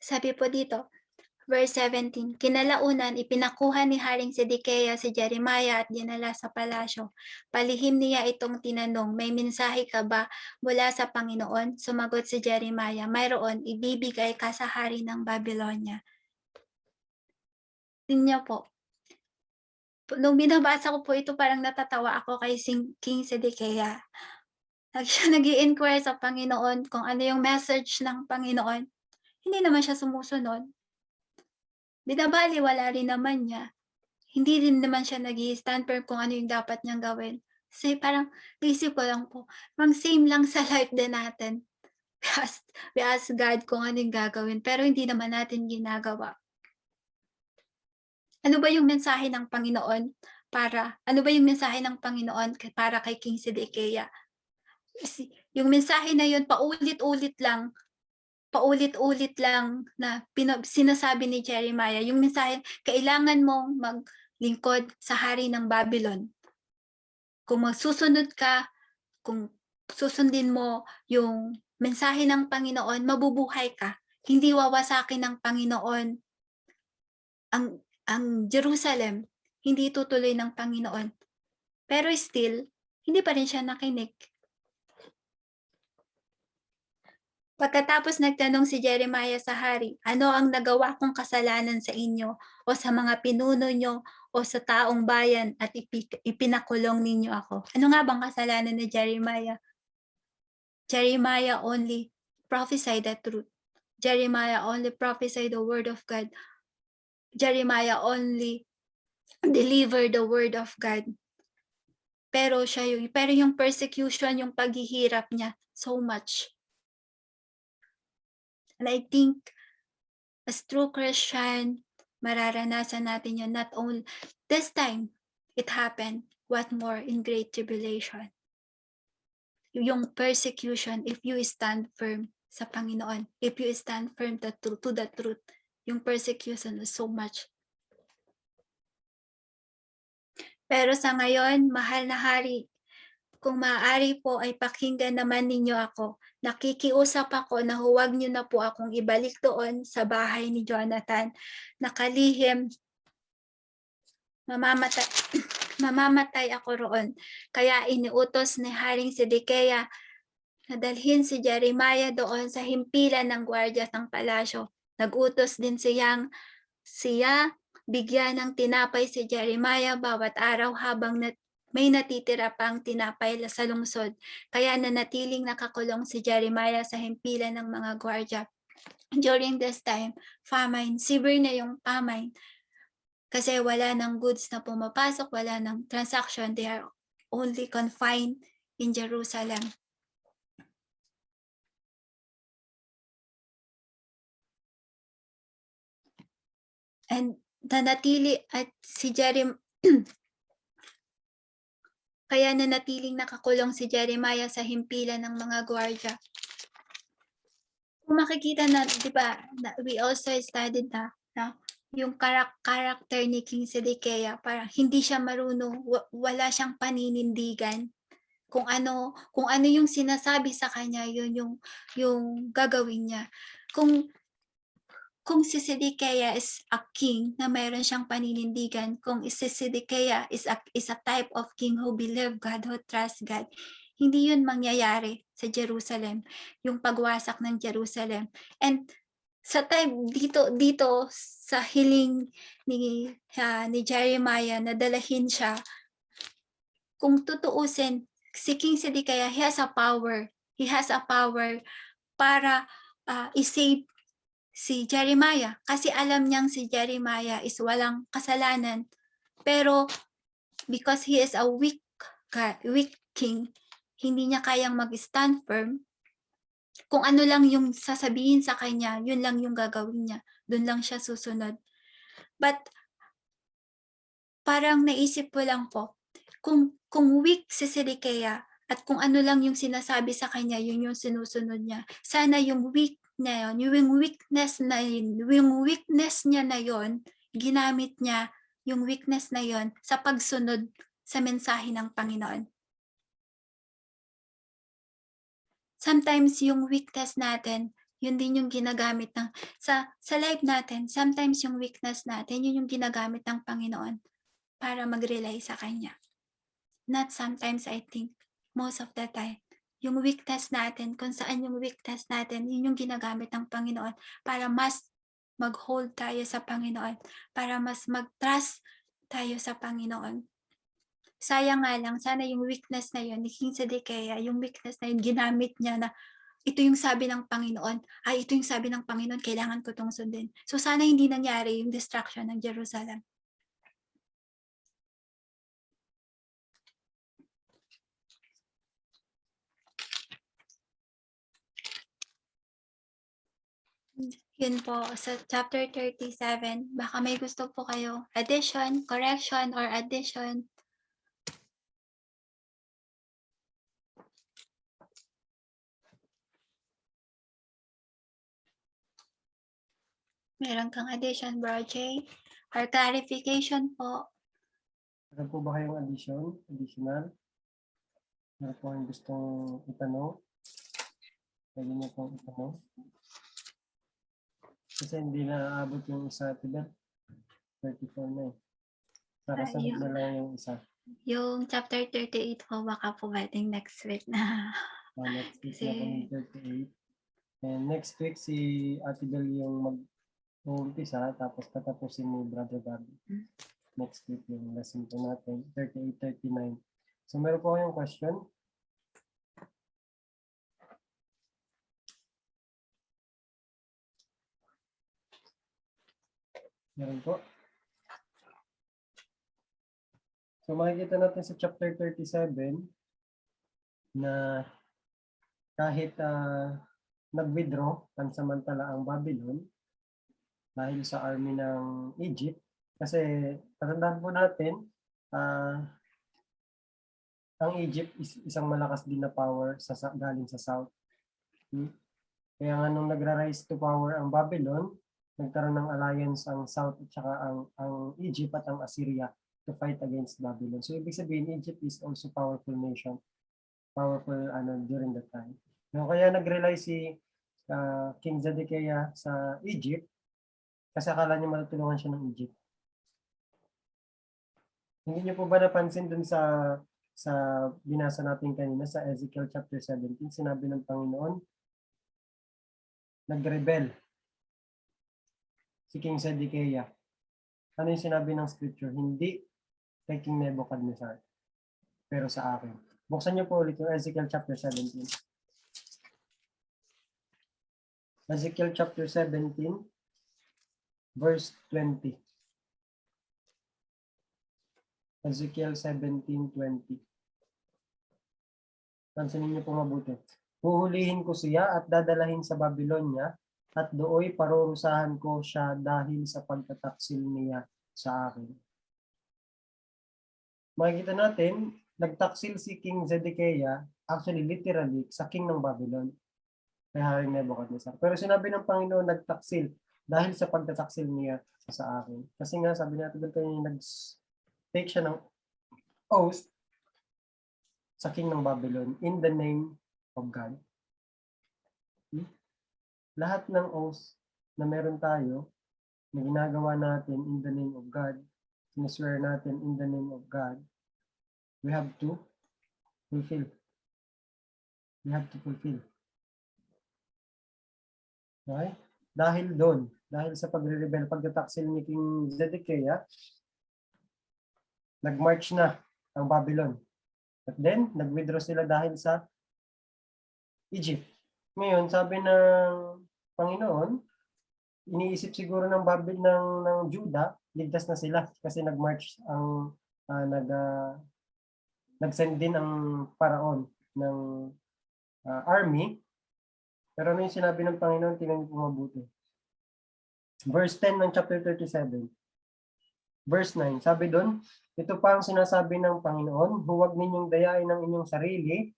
Sabi po dito, verse 17, kinalaunan ipinakuha ni Haring Sedekiah si Jeremiah at dinala sa palasyo. Palihim niya itong tinanong, may mensahe ka ba mula sa Panginoon? Sumagot si Jeremiah, mayroon, ibibigay ka sa hari ng Babylonia. Tingnan po, nung binabasa ko po ito, parang natatawa ako kay King Sedekiah. Siya nag-i-inquire sa Panginoon kung ano yung message ng Panginoon. Hindi naman siya sumusunod. Binabaliwala rin naman niya. Hindi rin naman siya nag-i-stand firm kung ano yung dapat niyang gawin. Kasi parang naisip ko lang po, parang same lang sa life din natin. We ask God kung ano yung gagawin, pero hindi naman natin ginagawa. Ano ba yung mensahe ng Panginoon para kay King Sedekiah? Yung mensahe na yun, paulit-ulit lang na sinasabi ni Jeremiah, yung mensahe, kailangan mong maglingkod sa hari ng Babylon. Kung magsusunod ka, kung susundin mo yung mensahe ng Panginoon, mabubuhay ka. Hindi wawasakin ng Panginoon ang Jerusalem, hindi tutuloy ng Panginoon. Pero still, hindi pa rin siya nakinig. Pagkatapos nagtanong si Jeremiah sa hari, ano ang nagawa kong kasalanan sa inyo o sa mga pinuno nyo o sa taong bayan at ipinakulong ninyo ako? Ano nga bang kasalanan ni Jeremiah? Jeremiah only prophesied the truth. Jeremiah only prophesied the word of God. Jeremiah only delivered the word of God. Pero yung persecution, yung paghihirap niya, so much. And I think, as true Christian, mararanasan natin yun not only this time, it happened. What more in great tribulation? Yung persecution, if you stand firm sa Panginoon, if you stand firm to the truth, yung persecution is so much. Pero sa ngayon, mahal na hari, kung maaari po ay pakinggan naman ninyo ako. Nakikiusap ako na huwag niyo na po akong ibalik doon sa bahay ni Jonathan. Nakalihim, mamamatay ako roon. Kaya iniutos ni Haring Sedekia na dalhin si Jeremiah doon sa himpilan ng gwardiya ng palasyo. Nagutos din siya bigyan ng tinapay si Jeremiah bawat araw habang may natitira pang tinapay sa lungsod. Kaya nanatiling nakakulong si Jeremiah sa himpilan ng mga gwardiya. During this time, famine, severe na yung famine. Kasi wala ng goods na pumapasok, wala ng transaction. They are only confined in Jerusalem. And nanatili at si kaya nanatiling nakakulong si Jeremiah sa himpilan ng mga gwardiya. Kung makikita na, di ba, we also studied na yung character ni King Sedekia, parang hindi siya marunong, wala siyang paninindigan. Kung ano yung sinasabi sa kanya, yun yung gagawin niya. Kung si Sedekia is a king na mayroon siyang paninindigan, kung si Sedekia is a type of king who believe God, who trust God, hindi yun mangyayari sa Jerusalem, yung pagwasak ng Jerusalem. And sa time dito sa hiling ni Jeremiah na dalahin siya, kung tutuusin, si King Sedekia, he has a power para i-save si Jeremiah, kasi alam niyang si Jeremiah is walang kasalanan, pero because he is a weak king, hindi niya kayang mag-stand firm. Kung ano lang yung sasabihin sa kanya, yun lang yung gagawin niya, dun lang siya susunod. But parang naisip ko lang po, kung weak si Sedekia at kung ano lang yung sinasabi sa kanya, yun yung sinusunod niya, sana yung weak na yun, yung weakness niya na yun, ginamit niya yung weakness na yun sa pagsunod sa mensahe ng Panginoon. Sometimes yung weakness natin, yun din yung ginagamit ng sa life natin. Sometimes yung weakness natin, yun yung ginagamit ng Panginoon para mag-rely sa Kanya. Not sometimes, I think, most of the time. Yung weakness natin, kung saan yung weakness natin, yun yung ginagamit ng Panginoon para mas mag-hold tayo sa Panginoon, para mas mag-trust tayo sa Panginoon. Sayang nga lang, sana yung weakness na yun, ni King Sedekia, yung weakness na yun, ginamit niya na ito yung sabi ng Panginoon, ito yung sabi ng Panginoon, kailangan ko itong sundin. So sana hindi nangyari yung destruction ng Jerusalem. Yun po, sa chapter 37, baka may gusto po kayo, addition, correction, or addition. Meron kang addition, Bro J, or clarification po. Meron po ba kayong additional? Meron po kayong gustong itanong? Pwede niyo pong itanong. Kasi hindi na aabot yung isa, diba? 34 na eh. Nakasunod na lang yung isa. Yung chapter 38 po, baka po pwedeng next week na. Next week na kami 38. And next week si Ate Bel yung mag-uumpisa tapos tatapusin ni Brother Bobby. Next week yung lesson po natin, 38, 39. So meron po kayong question? Meron po. So makikita natin sa chapter 37 na kahit nag-withdraw pansamantala ang Babylon dahil sa army ng Egypt, kasi patandaan po natin ang Egypt is isang malakas din na power galing sa south. Kaya nga nung nagra-rise to power ang Babylon, nagkaroon ng alliance ang South at saka ang Egypt at ang Assyria to fight against Babylon. So ibig sabihin, Egypt is also powerful nation. Powerful during that time. No, kaya nag-rely si King Zedekiah sa Egypt kasi akala niya matutulungan siya ng Egypt. Hindi niyo po ba napansin dun sa binasa natin kanina sa Ezekiel chapter 17, sinabi ng Panginoon, nag-rebel si King Zedekiah. Ano yung sinabi ng scripture? Hindi kay King Nebuchadnezzar, pero sa akin. Buksan niyo po ulit yung Ezekiel chapter 17. Ezekiel chapter 17, verse 20. Ezekiel 17:20. Pansinin niyo po mabuti. Huhulihin ko siya at dadalahin sa Babylonia at dooy parurusahan ko siya dahil sa pagtataksil niya sa akin. Makikita natin, nagtaksil si King Zedekiah, actually literally, sa king ng Babylon. Kay Haring Nebuchadnezzar. Pero sinabi ng Panginoon, nagtaksil dahil sa pagtataksil niya sa akin. Kasi nga, sabi natin doon kayo, nag-take siya ng oath sa king ng Babylon in the name of God. Lahat ng oath na meron tayo, na ginagawa natin in the name of God, siniswear natin in the name of God, we have to fulfill. We have to fulfill. Okay? Dahil doon, dahil sa pagre-rebel, pagtataksil ni King Zedekiah, nag-march na ang Babylon. At then, nag-withdraw sila dahil sa Egypt. Ngayon, sabi ng Panginoon, iniisip siguro ng Juda, ligtas na sila kasi nag-march ang nag-send din ang paraon ng army. Pero ano yung sinabi ng Panginoon, tingnan niyo po mabuti. Verse 10 ng chapter 37. Verse 9, sabi doon, ito pa ang sinasabi ng Panginoon, huwag ninyong dayain ang inyong sarili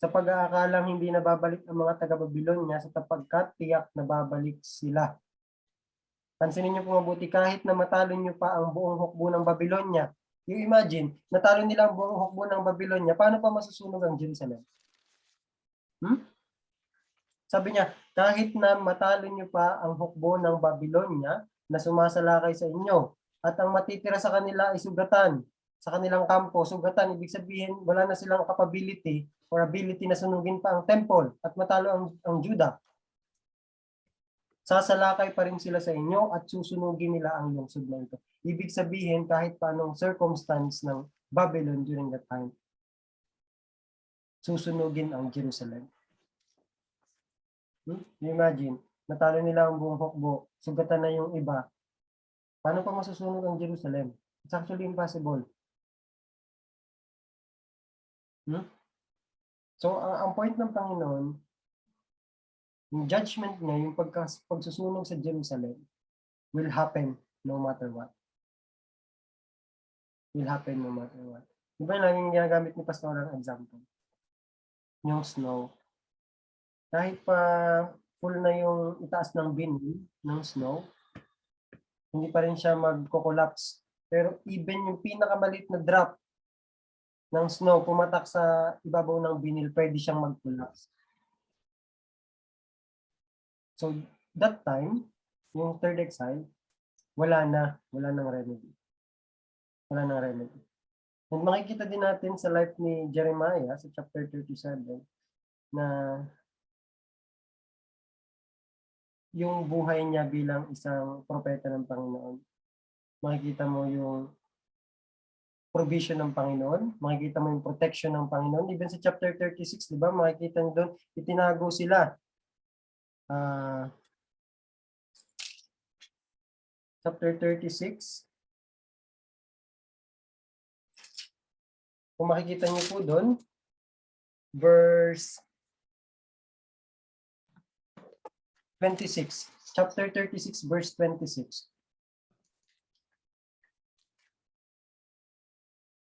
sa pag-aakalang hindi na babalik ang mga taga-Babylonia sa sapagkat tiyak na babalik sila. Pansinin niyo po mabuti, kahit na matalo niyo pa ang buong hukbo ng Babylonia, you imagine, natalo nila ang buong hukbo ng Babylonia, paano pa masusunog ang Jerusalem? Sabi niya, kahit na matalo niyo pa ang hukbo ng Babylonia na sumasalakay sa inyo, at ang matitira sa kanila ay sugatan, sa kanilang kampo, sugatan, ibig sabihin, wala na silang capability or ability na sunugin pa ang temple at matalo ang Juda. Sasalakay pa rin sila sa inyo at susunugin nila ang lungsod na ito. Ibig sabihin, kahit paanong circumstance ng Babylon during that time, susunugin ang Jerusalem. Imagine, natalo nila ang buong hukbo, sugatan na yung iba. Paano pa masusunog ang Jerusalem? It's actually impossible. So, ang point ng Panginoon, yung judgment niya, yung pagsusunog sa Jerusalem, will happen no matter what. Will happen no matter what. Diba yung laging ginagamit ni Pastor ang example? Yung snow. Kahit pa full na yung itaas ng binhi ng snow, hindi pa rin siya magko-collapse. Pero even yung pinakamalit na drop ng snow pumatak sa ibabaw ng binil, pwede siyang mag-collapse. So, that time, yung third exile, wala nang remedy. Wala nang remedy. And makikita din natin sa life ni Jeremiah, sa chapter 37, na yung buhay niya bilang isang propeta ng Panginoon. Makikita mo yung provision ng Panginoon, makikita mo yung protection ng Panginoon. Even sa chapter 36, di ba, makikita nyo doon, itinago sila. Chapter 36, kung makikita nyo po doon, verse 26. Chapter 36, verse 26.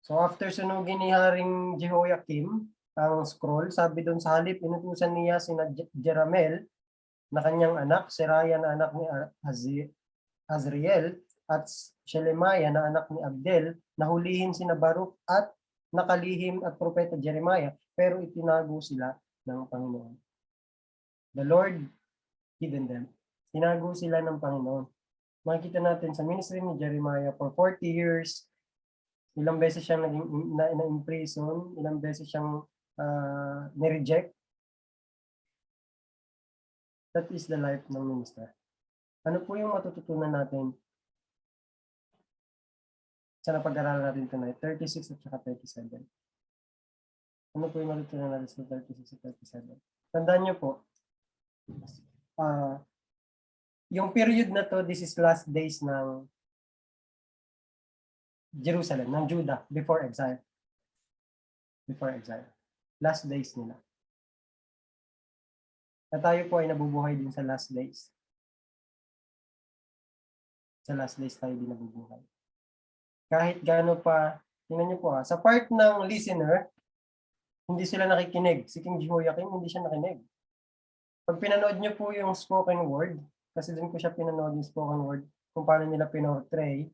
So after sunugin ni Haring Jehoiakim ang scroll, sabi doon sa halip, inutusan niya sina Jeramel na kanyang anak, Seraya na anak ni Azriel, at Shelemiah na anak ni Abdel, na hulihin sina Baruch at nakalihim at propeta Jeremiah, pero itinago sila ng Panginoon. The Lord hidden them. Tinago sila ng Panginoon. Makikita natin sa ministry ni Jeremiah for 40 years, ilang beses siyang na-imprison, ilang beses siyang ni-reject. That is the life ng minister. Ano po yung matututunan natin sa napag-aralan natin tonight? 36 at saka 37. Ano po yung matutunan natin sa 36 at 37? Tandaan niyo po, yung period na to, this is last days ng Jerusalem, ng Judah, before exile. Before exile. Last days nila. Na tayo po ay nabubuhay din sa last days. Sa last days tayo din nabubuhay. Kahit gaano pa, tingnan niyo po sa part ng listener, hindi sila nakikinig. Si King Jehoiakim, hindi siya nakinig. Pag pinanood niyo po yung spoken word, kasi din ko siya pinanood yung spoken word, kung paano nila pinortray,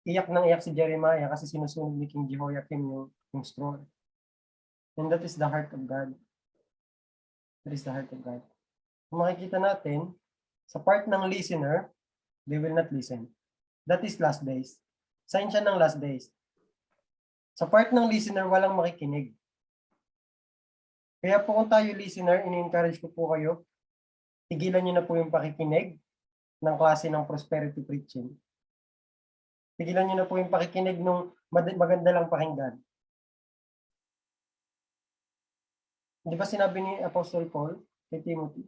iyak nang iyak si Jeremiah kasi sinusunod ni King Jehoiakim yung scroll. And that is the heart of God. That is the heart of God. Kung makikita natin, sa part ng listener, they will not listen. That is last days. Sign siya ng last days. Sa part ng listener, walang makikinig. Kaya po kung tayo listener, ini-encourage ko po kayo, tigilan niyo na po yung pakikinig ng klase ng prosperity preaching. Tigilan niyo na po yung pakikinig ng maganda lang pakinggan. Di ba sinabi ni Apostle Paul kay Timothy?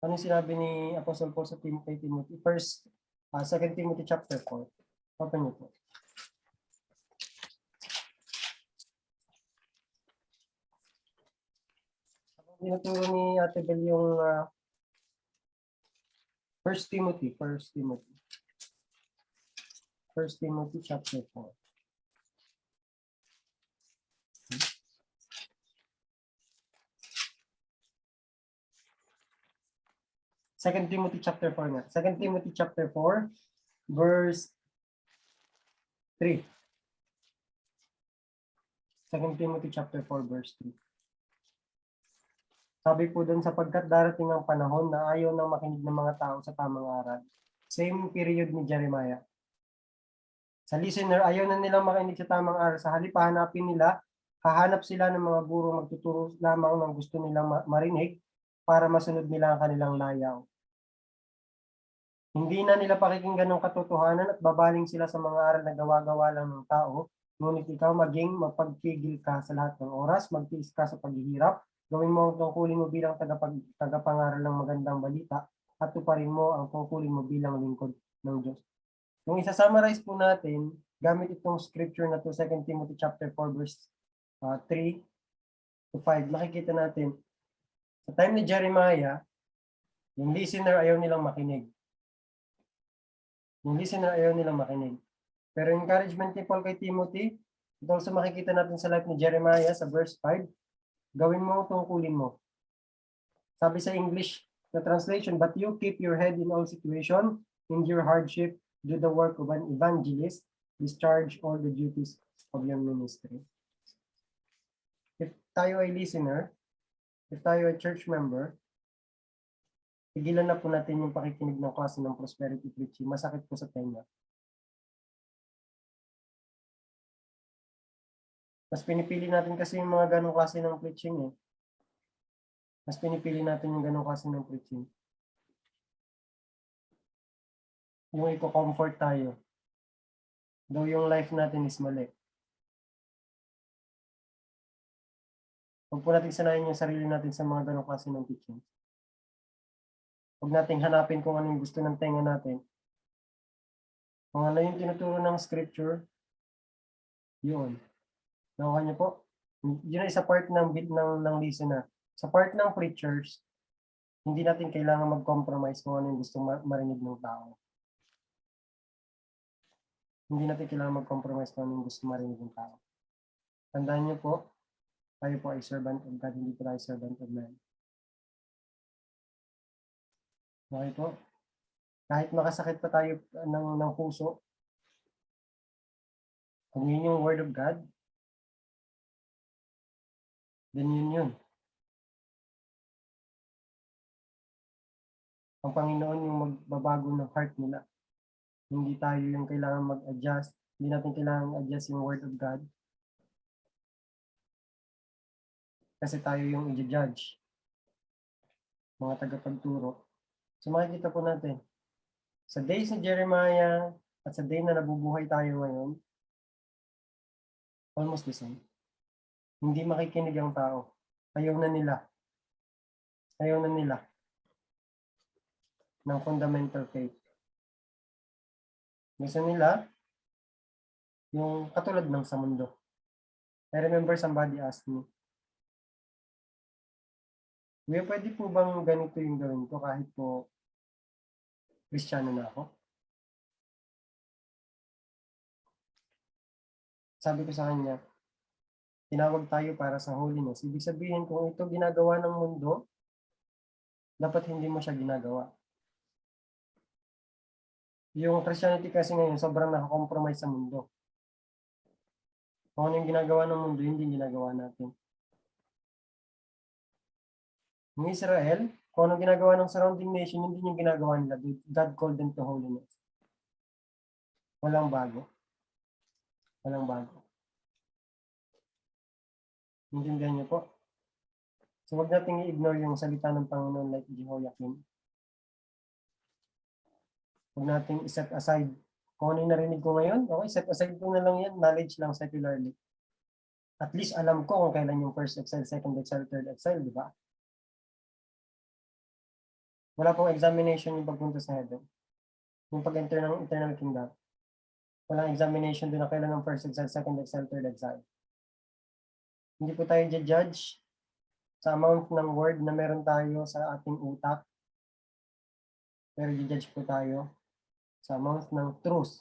Ano sinabi ni Apostle Paul sa kay Timothy? 2 Timothy chapter 4. Open niyo po. Tinuturo ni Ate Bel yung 1 Timothy chapter 4. Second Timothy chapter 4 nga. 2 Timothy chapter 4, verse 3. 2 Timothy chapter 4, verse 3. Sabi po doon, sapagkat darating ang panahon na ayaw nang makinig ng mga tao sa tamang aral. Same period ni Jeremiah. Sa listener, ayaw na nilang makinig sa tamang aral. Sa halip, hahanapin nila, hahanap sila ng mga guro magtuturo lamang ng gusto nilang marinig para masunod nila ang kanilang layaw. Hindi na nila pakikinggan ng katotohanan at babaling sila sa mga aral na gawa-gawa lang ng tao. Ngunit ikaw maging mapagpigil ka sa lahat ng oras, magtiis ka sa paghihirap, gawin mo ang tungkulin mo bilang tagapangaral ng magandang balita at tuparin mo ang tungkulin mo bilang lingkod ng Diyos. Kung isa-summarize po natin, gamit itong scripture na to, 2 Timothy chapter 4 verse 3 to 5, makikita natin, sa time ni Jeremiah, yung listener ayaw nilang makinig. Yung listener ayaw nilang makinig. Pero encouragement ni Paul kay Timothy, ito also makikita natin sa life ni Jeremiah sa verse 5, gawin mo ang tungkulin mo. Sabi sa English na translation, but you keep your head in all situation, endure hardship, do the work of an evangelist, discharge all the duties of your ministry. If tayo ay listener, if tayo ay church member, tigilan na po natin yung pakikinig ng klase ng prosperity preaching. Masakit po sa tenga. Mas pinipili natin kasi yung mga ganong klase ng preaching eh. Mas pinipili natin yung ganong klase ng preaching. Yung i-comfort tayo. Though yung life natin is mali. Huwag po natin sanayin yung sarili natin sa mga ganong klase ng teaching. Huwag nating hanapin kung ano yung gusto ng tenga natin. Kung ano yung tinuturo ng scripture, yun. Nakuha niyo po? Yun ay sa part ng listener. Sa part ng preachers, hindi natin kailangan mag-compromise kung ano yung gusto marinig ng tao. Hindi natin kailangan mag-compromise kung anong gusto marinig ng tao. Tandaan niyo po, tayo po ay servant of God, hindi po tayo servant of man. Okay po? Kahit makasakit pa tayo ng puso, kung yun yung word of God, then yun. Ang Panginoon yung magbabago ng heart nila. Hindi tayo yung kailangan mag-adjust. Hindi natin kailangan adjust yung word of God. Kasi tayo yung i-judge. Mga tagapagturo. So makikita po natin, sa days ni Jeremiah at sa day na nabubuhay tayo ngayon, almost the same. Hindi makikinig ang tao. Ayaw na nila ng fundamental faith. Gusto nila yung katulad ng sa mundo. I remember somebody asked me, Kuya, pwede po bang ganito yung gawin ko kahit po Kristiyano na ako? Sabi ko sa kanya, tinawag tayo para sa holiness. Ibig sabihin, kung ito ginagawa ng mundo, dapat hindi mo siya ginagawa. Yung Christianity kasi ngayon, sobrang nakakompromise sa mundo. Kung ano yung ginagawa ng mundo, hindi ginagawa natin. Yung Israel, kung ano ginagawa ng surrounding nation, hindi yung ginagawa nila. God called them to holiness. Walang bago. Walang bago. Intindihan niyo po? So wag nating i-ignore yung salita ng Panginoon like Jehoiakim. Huwag nating i-set aside. Kung ano yung narinig ko ngayon, okay, set aside ko na lang yan. Knowledge lang secularly. At least alam ko kung kailan yung first exile, second exile, third exile, di ba? Wala pong examination yung pagpunta sa heaven. Yung pag-enter ng eternal kingdom. Walang examination doon na kailan ng first exile, second exile, third exile. Hindi po tayo judge sa amount ng word na meron tayo sa ating utak. Pero judge po tayo sa amount ng truth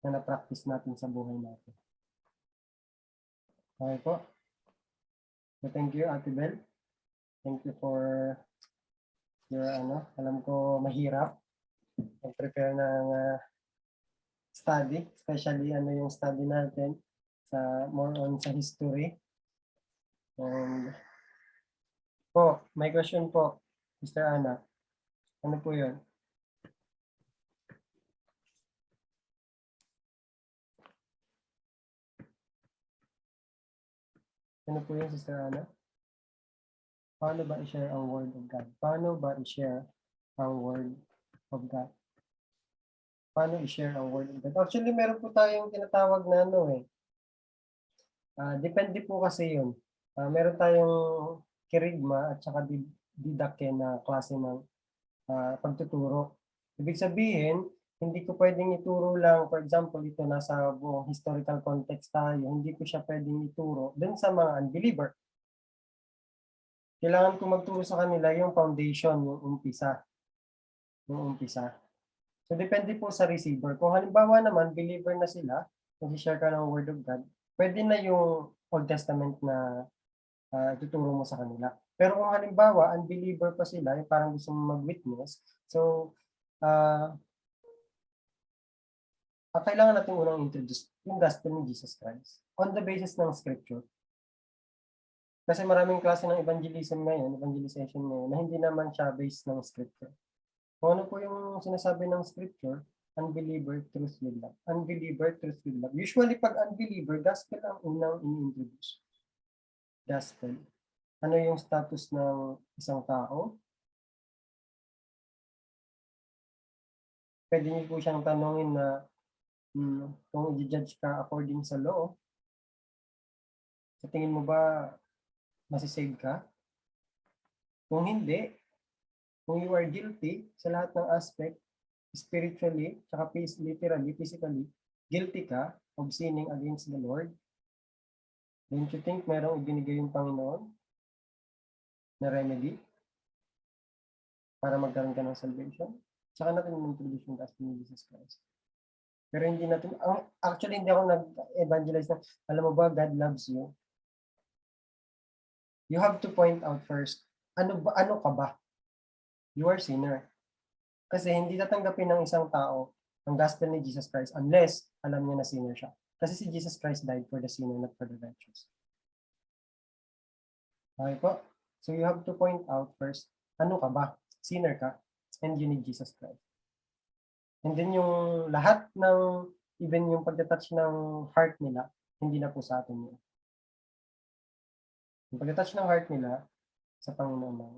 na na-practice natin sa buhay natin. Okay po. So thank you, Ate Bel. Thank you for your alam ko mahirap mag-prepare ng study, especially yung study natin sa more on sa history. And po, may question po, Mr. Ana. Ano po 'yun? Ano po 'yun, Sister Ana? Paano ba i-share ang word of God? Paano ba i-share ang word of God? Paano i-share ang word of God? Actually, meron po tayong tinatawag na depende po kasi yun. Meron tayong kirigma at saka didake na klase ng pagtuturo. Ibig sabihin, hindi ko pwedeng ituro lang, for example, ito nasa buong historical context tayo, hindi ko siya pwedeng ituro dun sa mga unbeliever. Kailangan ko magturo sa kanila yung foundation, yung umpisa. Yung umpisa. So, depende po sa receiver. Kung halimbawa naman, believer na sila, nag-share ka ng Word of God, pwede na yung Old Testament na tuturo mo sa kanila. Pero kung halimbawa, unbeliever pa sila, yung parang gusto mong mag-witness, so, kailangan natin unang introduce yung gospel ni Jesus Christ on the basis ng scripture. Kasi maraming klase ng evangelization ngayon, na hindi naman siya based ng scripture. Kung ano po yung sinasabi ng scripture, unbeliever, truth with love. Unbeliever, truth with love. Usually, pag unbeliever, gospel ang unang ini-introduce. Gospel. Ano yung status ng isang tao? Pwede niyo po siyang tanongin na kung i-judge ka according sa law, sa tingin mo ba masisave ka? Kung hindi, kung you are guilty sa lahat ng aspect, spiritually, tsaka literally, physically, guilty ka of sinning against the Lord, don't you think merong ibinigay yung Panginoon na remedy para magkaroon ka ng salvation? Tsaka natin introduce yung gospel ni Jesus Christ. Pero hindi natin, actually hindi ako nag-evangelize na, alam mo ba, God loves you. You have to point out first, ano ka ba? You are sinner. Kasi hindi tatanggapin ng isang tao ang gospel ni Jesus Christ unless alam niya na sinner siya. Kasi si Jesus Christ died for the sinner, not for the righteous. Okay po? So you have to point out first, ano ka ba? Sinner ka, and you need Jesus Christ. And then yung lahat ng, even yung pagtatouch ng heart nila, hindi na po sa atin yun. Yung pagtatouch ng heart nila, sa Panginoon lang.